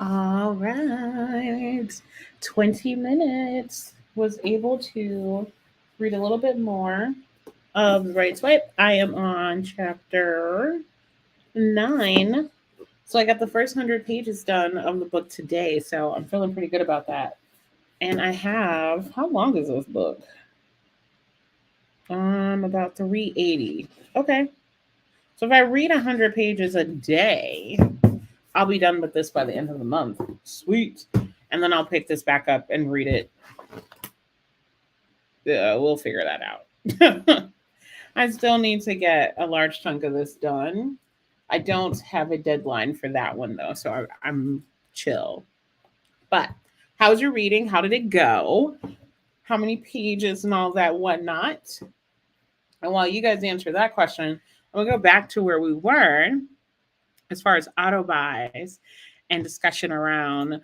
All right. 20 minutes. Was able to read a little bit more of The Right Swipe. I am on chapter 9. So I got the first 100 pages done of the book today. So I'm feeling pretty good about that. And I have, how long is this book? About 380. Okay. So if I read 100 pages a day, I'll be done with this by the end of the month. Sweet. And then I'll pick this back up and read it. We'll figure that out. I still need to get a large chunk of this done. I don't have a deadline for that one though, so I'm chill. But how's your reading? How did it go? how many pages and all that whatnot. And while you guys answer that question, I'm gonna go back to where we were as far as auto buys and discussion around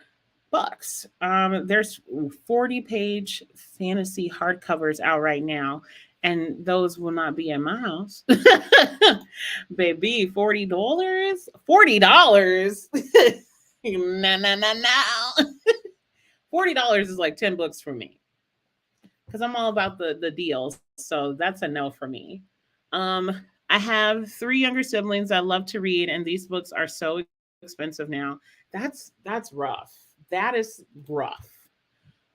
books. There's 40-page fantasy hardcovers out right now, and those will not be in my house. Baby, $40? $40? No, no, no, no. $40 is like 10 books for me because I'm all about the deals. So that's a no for me. Um, I have three younger siblings that love to read, and these books are so expensive now. That's rough. That is rough.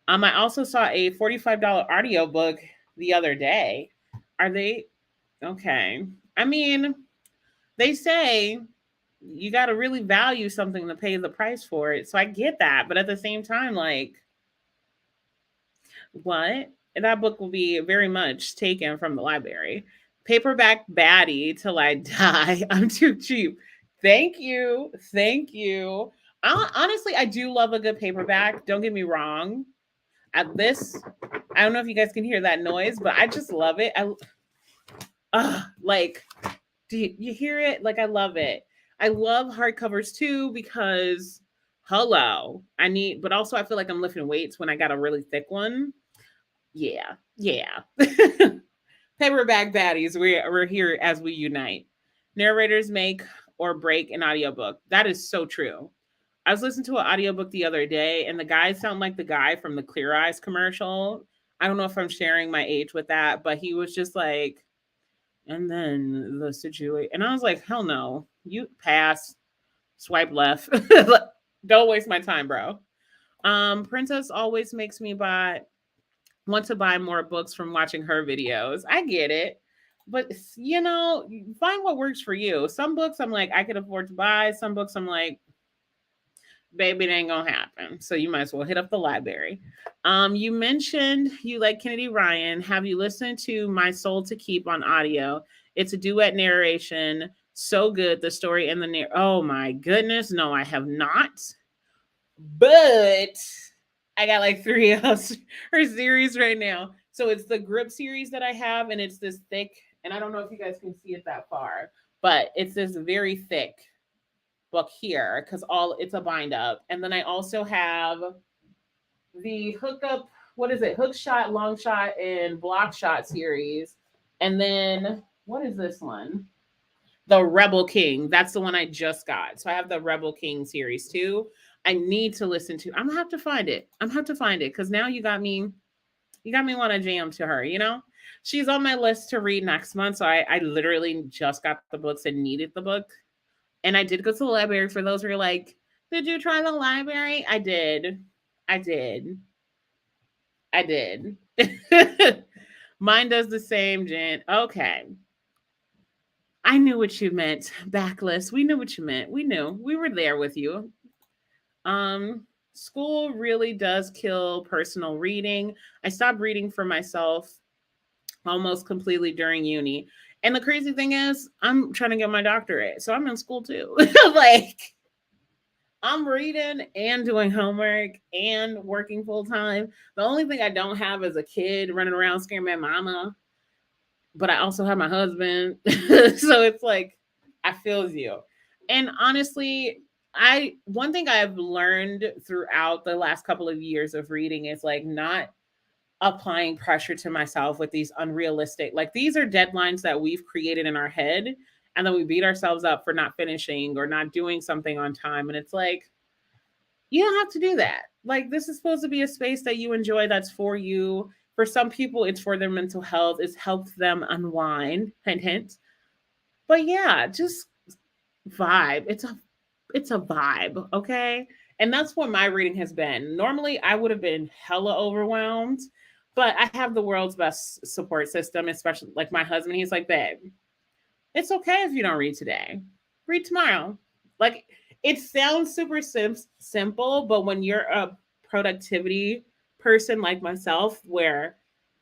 I also saw a $45 audiobook the other day. Are they okay? I mean, they say you got to really value something to pay the price for it. So I get that, but at the same time, like, what? That book will be very much taken from the library. Paperback baddie till I die. I'm too cheap. Thank you. Thank you. Honestly, I do love a good paperback. Don't get me wrong. At this, I don't know if you guys can hear that noise, but I just love it. Like, do you hear it? Like, I love it. I love hardcovers too because, hello, but also I feel like I'm lifting weights when I got a really thick one. Yeah, yeah. Paperback baddies, we're here as we unite. Narrators make or break an audiobook. That is so true. I was listening to an audiobook the other day, and the guy sounded like the guy from the Clear Eyes commercial. I don't know if I'm sharing my age with that, but he was just like, and then the situation. And I was like, hell no. You pass, swipe left. Don't waste my time, bro. Princess always makes me want to buy more books from watching her videos. I get it. But find what works for you. Some books I'm like, I could afford to buy. Some books I'm like, baby, it ain't gonna happen. So you might as well hit up the library. You mentioned you like Kennedy Ryan. Have you listened to My Soul to Keep on audio? It's a duet narration. So good. The story and oh my goodness. No, I have not. But I got like three of her series right now. So it's the Grip series that I have, and it's this thick, and I don't know if you guys can see it that far, but it's this very thick book here because it's a bind up. And then I also have the hook shot, long shot, and block shot series. And then what is this one? The Rebel King. That's the one I just got. So I have the Rebel King series too. I need to listen to. I'm gonna have to find it. Because now you got me want to jam to her, She's on my list to read next month. So I literally just got the books and needed the book. And I did go to the library. For those who are like, did you try the library? I did. Mine does the same, Jen. Okay. I knew what you meant. Backlist. We knew what you meant. We knew. We were there with you. School really does kill personal reading. I stopped reading for myself almost completely during uni. And the crazy thing is, I'm trying to get my doctorate. So I'm in school too. Like, I'm reading and doing homework and working full time. The only thing I don't have is a kid running around scaring my mama. But I also have my husband. So it's like, I feel you. And honestly, one thing I've learned throughout the last couple of years of reading is like not applying pressure to myself with these unrealistic, like these are deadlines that we've created in our head, and then we beat ourselves up for not finishing or not doing something on time. And it's like, you don't have to do that. Like, this is supposed to be a space that you enjoy, that's for you. For some people, it's for their mental health. It's helped them unwind, hint, hint. But yeah, just vibe. It's a vibe, okay? And that's what my reading has been. Normally, I would have been hella overwhelmed, but I have the world's best support system, especially like my husband. He's like, babe, it's okay if you don't read today. Read tomorrow. Like, it sounds super simple, but when you're a productivity person like myself, where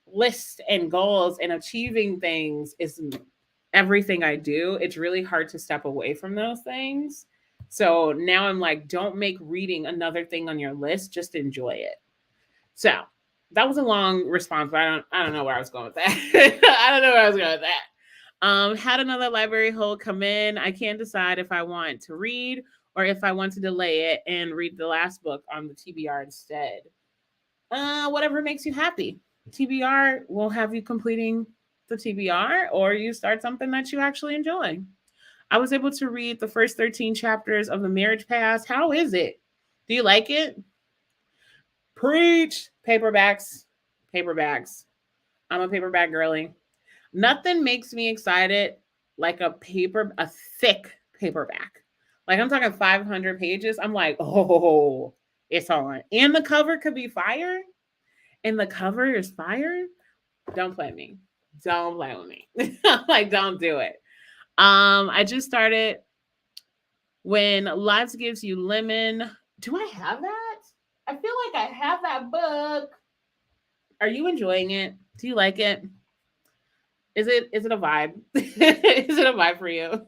lists and goals and achieving things is everything I do, it's really hard to step away from those things. So now I'm like, don't make reading another thing on your list, just enjoy it. So That was a long response, but I don't know where I was going with that. I don't know where I was going with that. Had another library hold come in. I can't decide if I want to read or if I want to delay it and read the last book on the TBR instead. Whatever makes you happy. TBR will have you completing the TBR or you start something that you actually enjoy. I was able to read the first 13 chapters of The Marriage Pass. How is it? Do you like it? Preach. Paperbacks. Paperbacks. I'm a paperback girly. Nothing makes me excited like a thick paperback. Like I'm talking 500 pages. I'm like, oh, it's on. And the cover could be fire. And the cover is fire. Don't play me. Don't play with me. Like, don't do it. I just started When Life Gives You Lemon. Do I have that? I feel like I have that book. Are you enjoying it? Do you like it? Is it a vibe? Is it a vibe for you?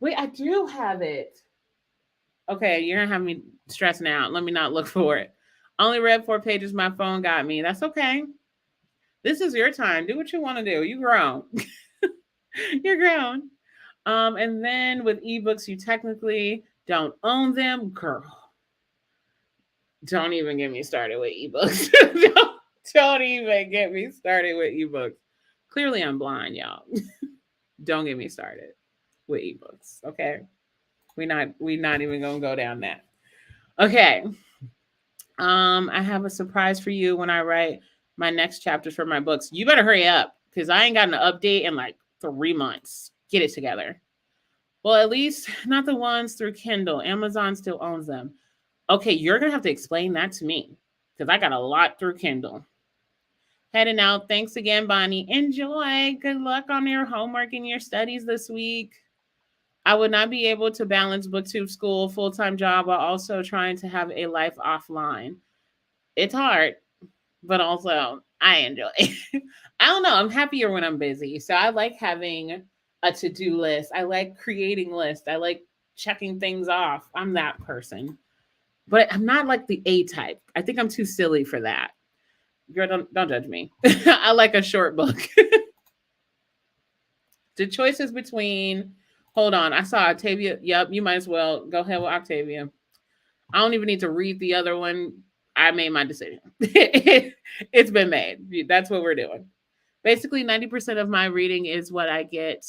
Wait, I do have it. Okay, you're gonna have me stressing out. Let me not look for it. Only read 4 pages. My phone got me. That's okay. This is your time. Do what you want to do. You grown. You're grown. And then with ebooks, you technically don't own them, girl. Don't even get me started with ebooks. don't even get me started with ebooks. Clearly, I'm blind, y'all. Don't get me started with ebooks. Okay, we not even gonna go down that. Okay. I have a surprise for you when I write my next chapters for my books. You better hurry up because I ain't got an update in like 3 months. Get it together. Well, at least not the ones through Kindle. Amazon still owns them. Okay, you're gonna have to explain that to me because I got a lot through Kindle. Heading out. Thanks again, Bonnie. Enjoy. Good luck on your homework and your studies this week. I would not be able to balance booktube school, full-time job, while also trying to have a life offline. It's hard, but also I enjoy it. I don't know. I'm happier when I'm busy. So I like having a to-do list. I like creating lists. I like checking things off. I'm that person. But I'm not like the A type. I think I'm too silly for that. Girl, don't judge me. I like a short book. The choices between, hold on, I saw Octavia. Yep, you might as well go ahead with Octavia. I don't even need to read the other one. I made my decision. It's been made. That's what we're doing. Basically, 90% of my reading is what I get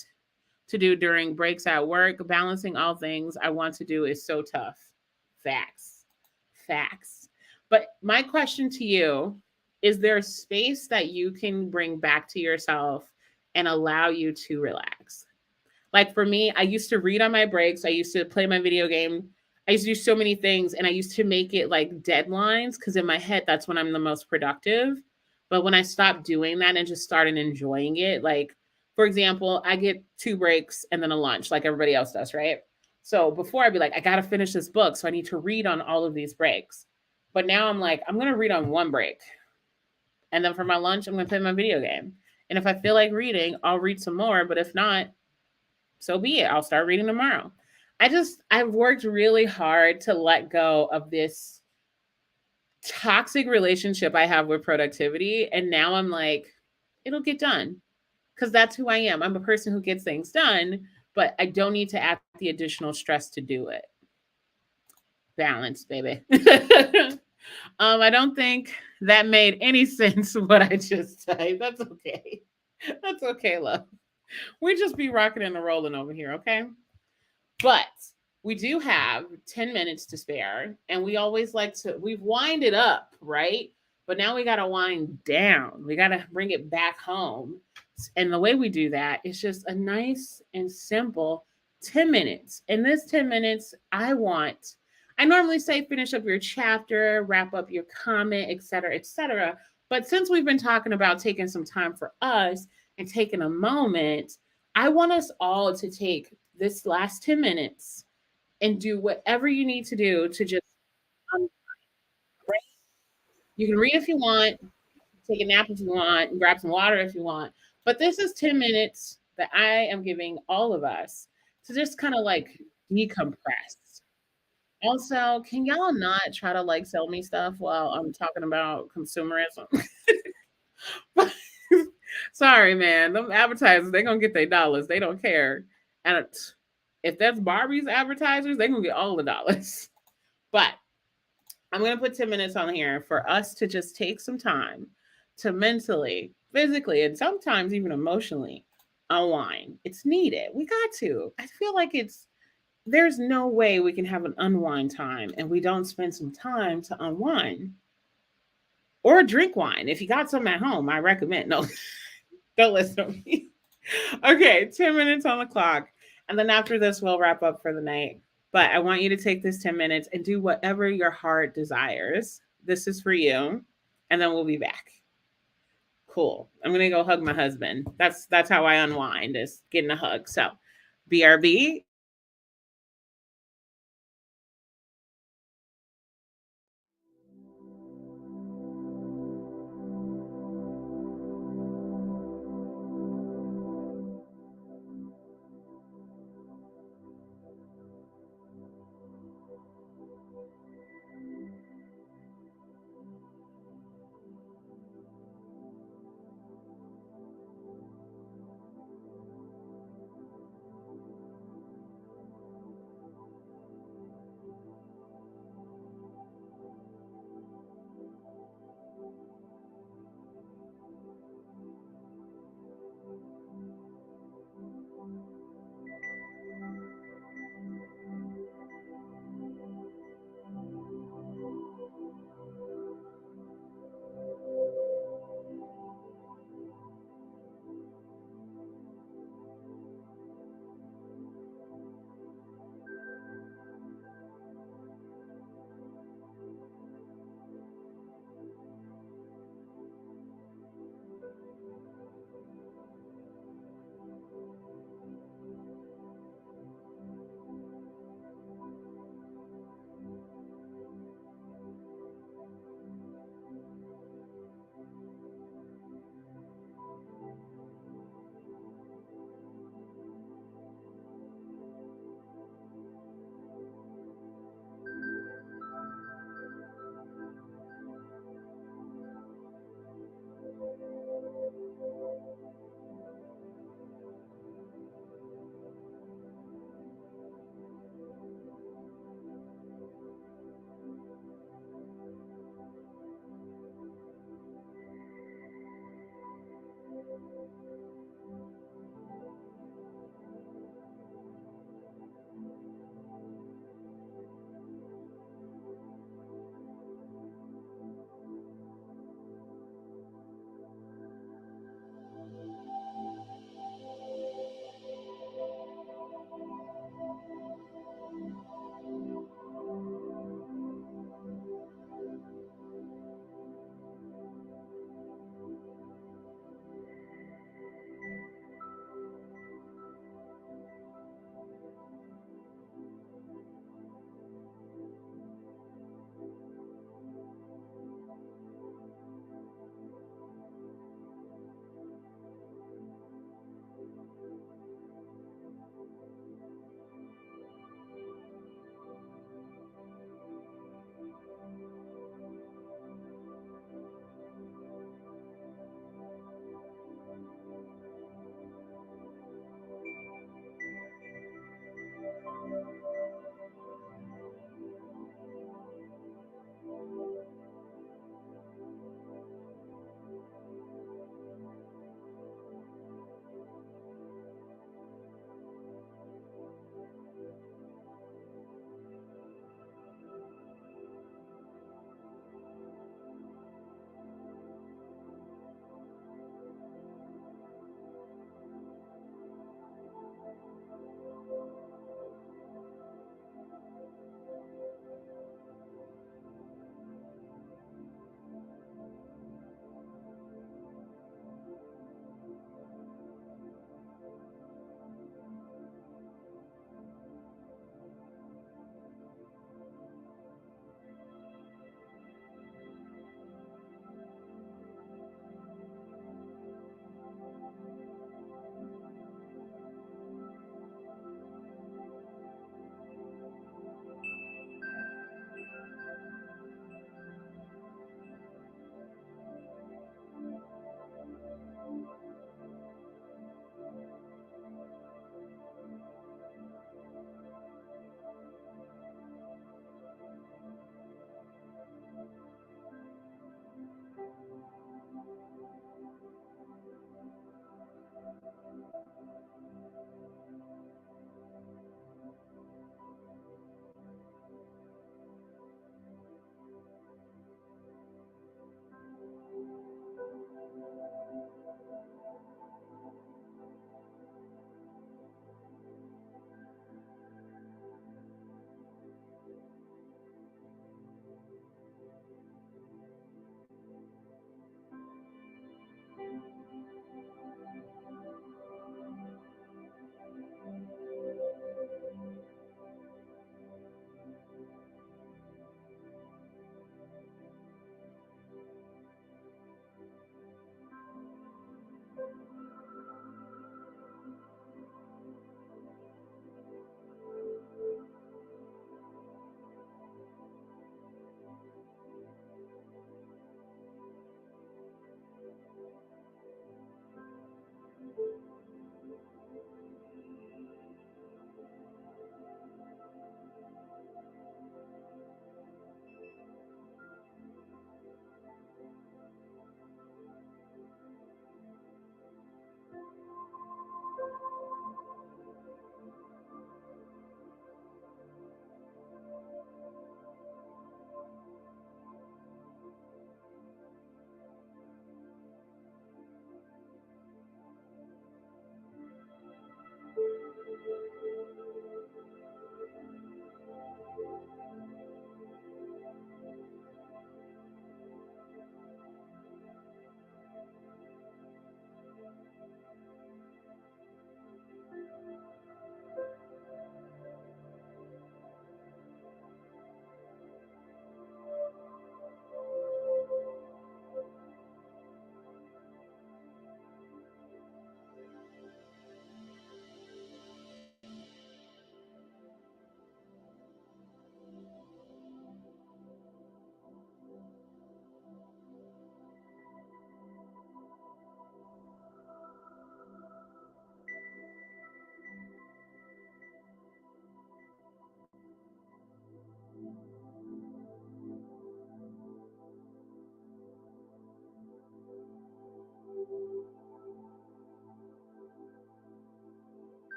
to do during breaks at work. Balancing all things I want to do is so tough. Facts. Facts. But my question to you, is there a space that you can bring back to yourself and allow you to relax? Like for me, I used to read on my breaks. I used to play my video game. I used to do so many things and I used to make it like deadlines because in my head, that's when I'm the most productive. But when I stopped doing that and just started enjoying it, like, for example, I get 2 breaks and then a lunch like everybody else does, right? So before I'd be like, I got to finish this book. So I need to read on all of these breaks. But now I'm like, I'm going to read on 1 break. And then for my lunch, I'm going to play my video game. And if I feel like reading, I'll read some more. But if not, so be it. I'll start reading tomorrow. I've worked really hard to let go of this toxic relationship I have with productivity. And now I'm like, it'll get done because that's who I am. I'm a person who gets things done, but I don't need to add the additional stress to do it. Balance, baby. I don't think that made any sense what I just said. That's okay. That's okay, love. We just be rocking and rolling over here, okay? But we do have 10 minutes to spare, and we've winded up, right? But now we got to wind down. We got to bring it back home. And the way we do that is just a nice and simple 10 minutes. In this 10 minutes, I normally say finish up your chapter, wrap up your comment, et cetera, et cetera. But since we've been talking about taking some time for us and taking a moment, I want us all to take this last 10 minutes and do whatever you need to do to just right? You can read if you want, take a nap if you want, and grab some water if you want. But this is 10 minutes that I am giving all of us to just kind of like decompress. Also, can y'all not try to like sell me stuff while I'm talking about consumerism? Sorry, man. Them advertisers, they gonna get their dollars. They don't care. And if that's Barbie's advertisers, they gonna get all the dollars. But I'm gonna put 10 minutes on here for us to just take some time to mentally, physically, and sometimes even emotionally unwind. It's needed. We got to. I feel like there's no way we can have an unwind time and we don't spend some time to unwind or drink wine. If you got some at home, I recommend. No, don't listen to me. Okay, 10 minutes on the clock. And then after this, we'll wrap up for the night. But I want you to take this 10 minutes and do whatever your heart desires. This is for you. And then we'll be back. Cool. I'm gonna go hug my husband. That's how I unwind, is getting a hug. So BRB.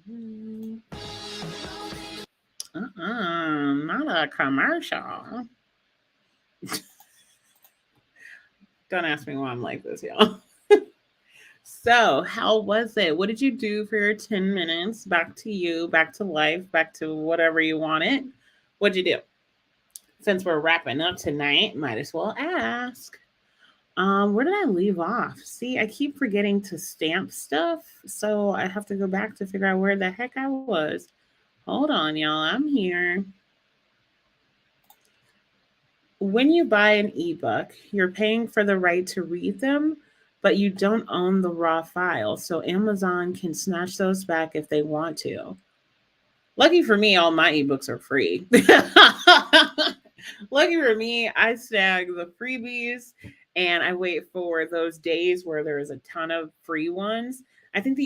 Not a commercial. Don't ask me why I'm like this, y'all. So, how was it? What did you do for your 10 minutes? Back to you, back to life, back to whatever you wanted. What'd you do? Since we're wrapping up tonight, might as well ask. Where did I leave off? See, I keep forgetting to stamp stuff, so I have to go back to figure out where the heck I was. Hold on, y'all. I'm here. When you buy an ebook, you're paying for the right to read them, but you don't own the raw file, so Amazon can snatch those back if they want to. Lucky for me, all my ebooks are free. Lucky for me, I snag the freebies and I wait for those days where there is a ton of free ones. I think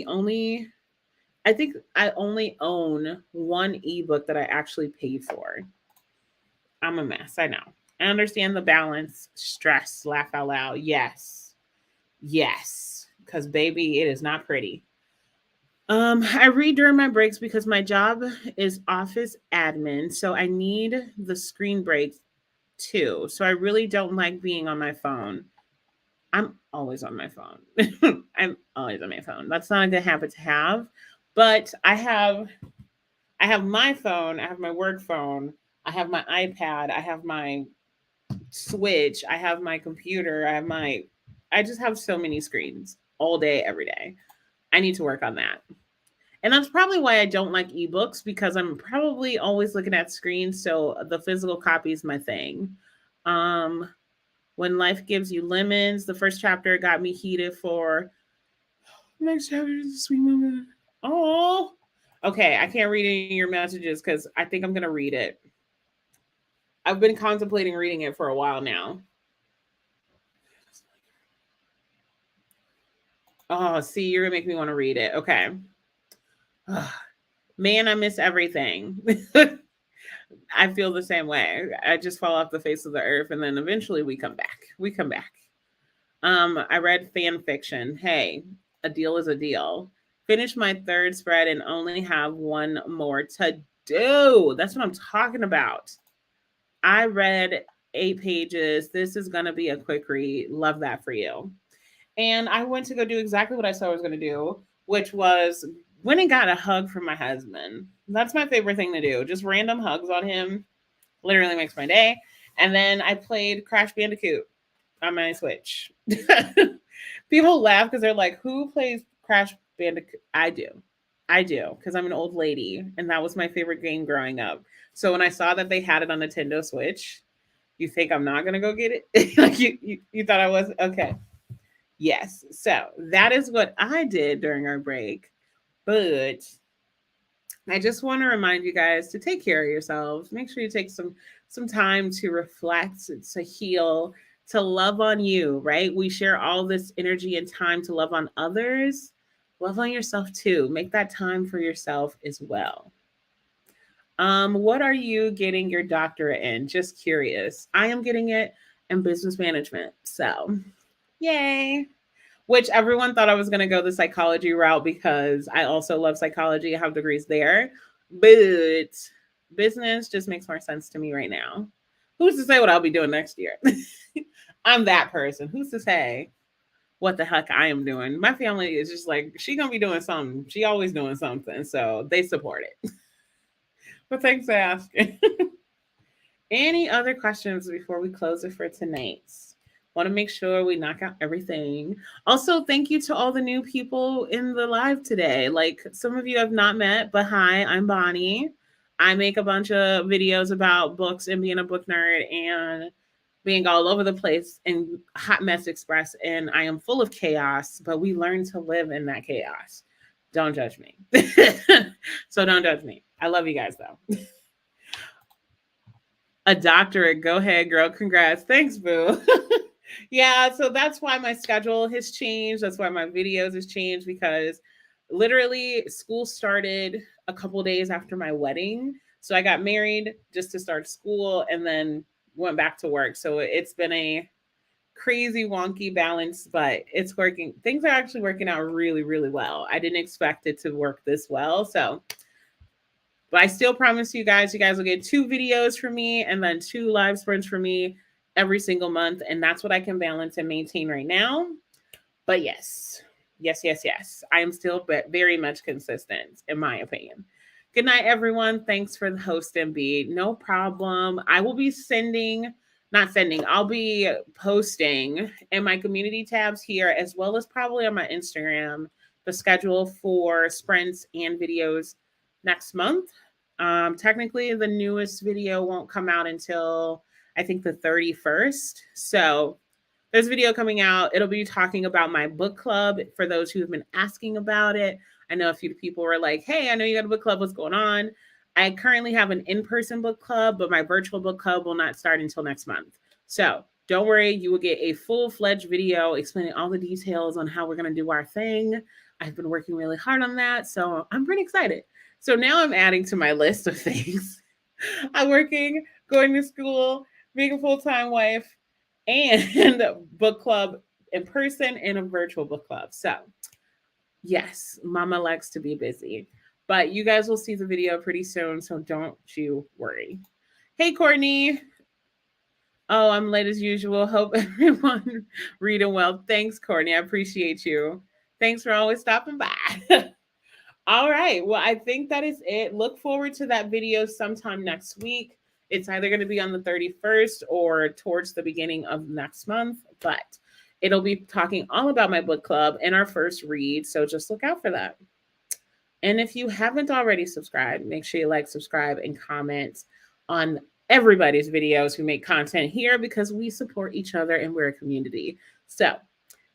I only own one ebook that I actually paid for. I'm a mess, I know. I understand the balance, stress, laugh out loud. Yes. Yes. Because baby, it is not pretty. I read during my breaks because my job is office admin, so I need the screen breaks too. So I really don't like being on my phone. I'm always on my phone. I'm always on my phone. That's not a good habit to have. But I have my phone, I have my work phone, I have my iPad, I have my Switch, I have my computer, I just have so many screens all day every day. I need to work on that. And that's probably why I don't like ebooks because I'm probably always looking at screens. So the physical copy is my thing. Um, when life gives you lemons, the first chapter got me heated for next chapter is a sweet moment. Oh, okay. I can't read any of your messages because I think I'm gonna read it. I've been contemplating reading it for a while now. Oh, see, you're gonna make me want to read it. Okay. Man, I miss everything. I feel the same way. I just fall off the face of the earth and then eventually we come back. We come back. I read fan fiction. Hey, a deal is a deal. Finished my third spread and only have one more to do. That's what I'm talking about. I read 8 pages. This is going to be a quick read. Love that for you. And I went to go do exactly what I said I was going to do, which was went and got a hug from my husband. That's my favorite thing to do. Just random hugs on him literally makes my day. And then I played Crash Bandicoot on my Switch. People laugh because they're like, who plays Crash Bandicoot? I do. I do because I'm an old lady and that was my favorite game growing up. So when I saw that they had it on Nintendo Switch, you think I'm not gonna go get it? Like you thought I was okay. Yes. So that is what I did during our break. But I just want to remind you guys to take care of yourselves. Make sure you take some time to reflect, to heal, to love on you, right? We share all this energy and time to love on others. Love on yourself too. Make that time for yourself as well. What are you getting your doctorate in? Just curious. I am getting it in business management. So, yay. Which everyone thought I was going to go the psychology route because I also love psychology. I have degrees there. But business just makes more sense to me right now. Who's to say what I'll be doing next year? I'm that person. Who's to say what the heck I am doing? My family is just like, she going to be doing something. She always doing something. So they support it. But thanks for asking. Any other questions before we close it for tonight? Want to make sure we knock out everything. Also, thank you to all the new people in the live today. Like some of you have not met, but hi, I'm Bonnie. I make a bunch of videos about books and being a book nerd and being all over the place and hot mess express. And I am full of chaos, but we learn to live in that chaos. Don't judge me. So don't judge me. I love you guys though. A doctorate. Go ahead, girl. Congrats. Thanks, boo. Yeah, so that's why my schedule has changed. That's why my videos has changed because literally school started a couple days after my wedding. So I got married just to start school and then went back to work. So it's been a crazy wonky balance, but it's working. Things are actually working out really, really well. I didn't expect it to work this well. So, but I still promise you guys will get 2 videos from me and then 2 live sprints from me every single month. And that's what I can balance and maintain right now. But yes. I am still very much consistent, in my opinion. Good night, everyone. Thanks for the host, MB. No problem. I will be I'll be posting in my community tabs here, as well as probably on my Instagram, the schedule for sprints and videos next month. Technically, the newest video won't come out until I think the 31st. So there's a video coming out. It'll be talking about my book club for those who have been asking about it. I know a few people were like, hey, I know you got a book club. What's going on? I currently have an in-person book club, but my virtual book club will not start until next month. So don't worry, you will get a full-fledged video explaining all the details on how we're going to do our thing. I've been working really hard on that, so I'm pretty excited. So now I'm adding to my list of things. I'm working, going to school, being a full-time wife, and book club in person and a virtual book club. So yes, mama likes to be busy, but you guys will see the video pretty soon. So don't you worry. Hey, Courtney. Oh, I'm late as usual. Hope everyone reading well. Thanks, Courtney. I appreciate you. Thanks for always stopping by. All right. Well, I think that is it. Look forward to that video sometime next week. It's either going to be on the 31st or towards the beginning of next month, but it'll be talking all about my book club and our first read. So just look out for that. And if you haven't already subscribed, make sure you like, subscribe, and comment on everybody's videos who make content here, because we support each other and we're a community. So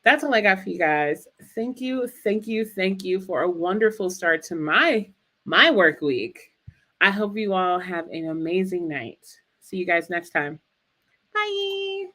that's all I got for you guys. Thank you for a wonderful start to my work week. I hope you all have an amazing night. See you guys next time. Bye.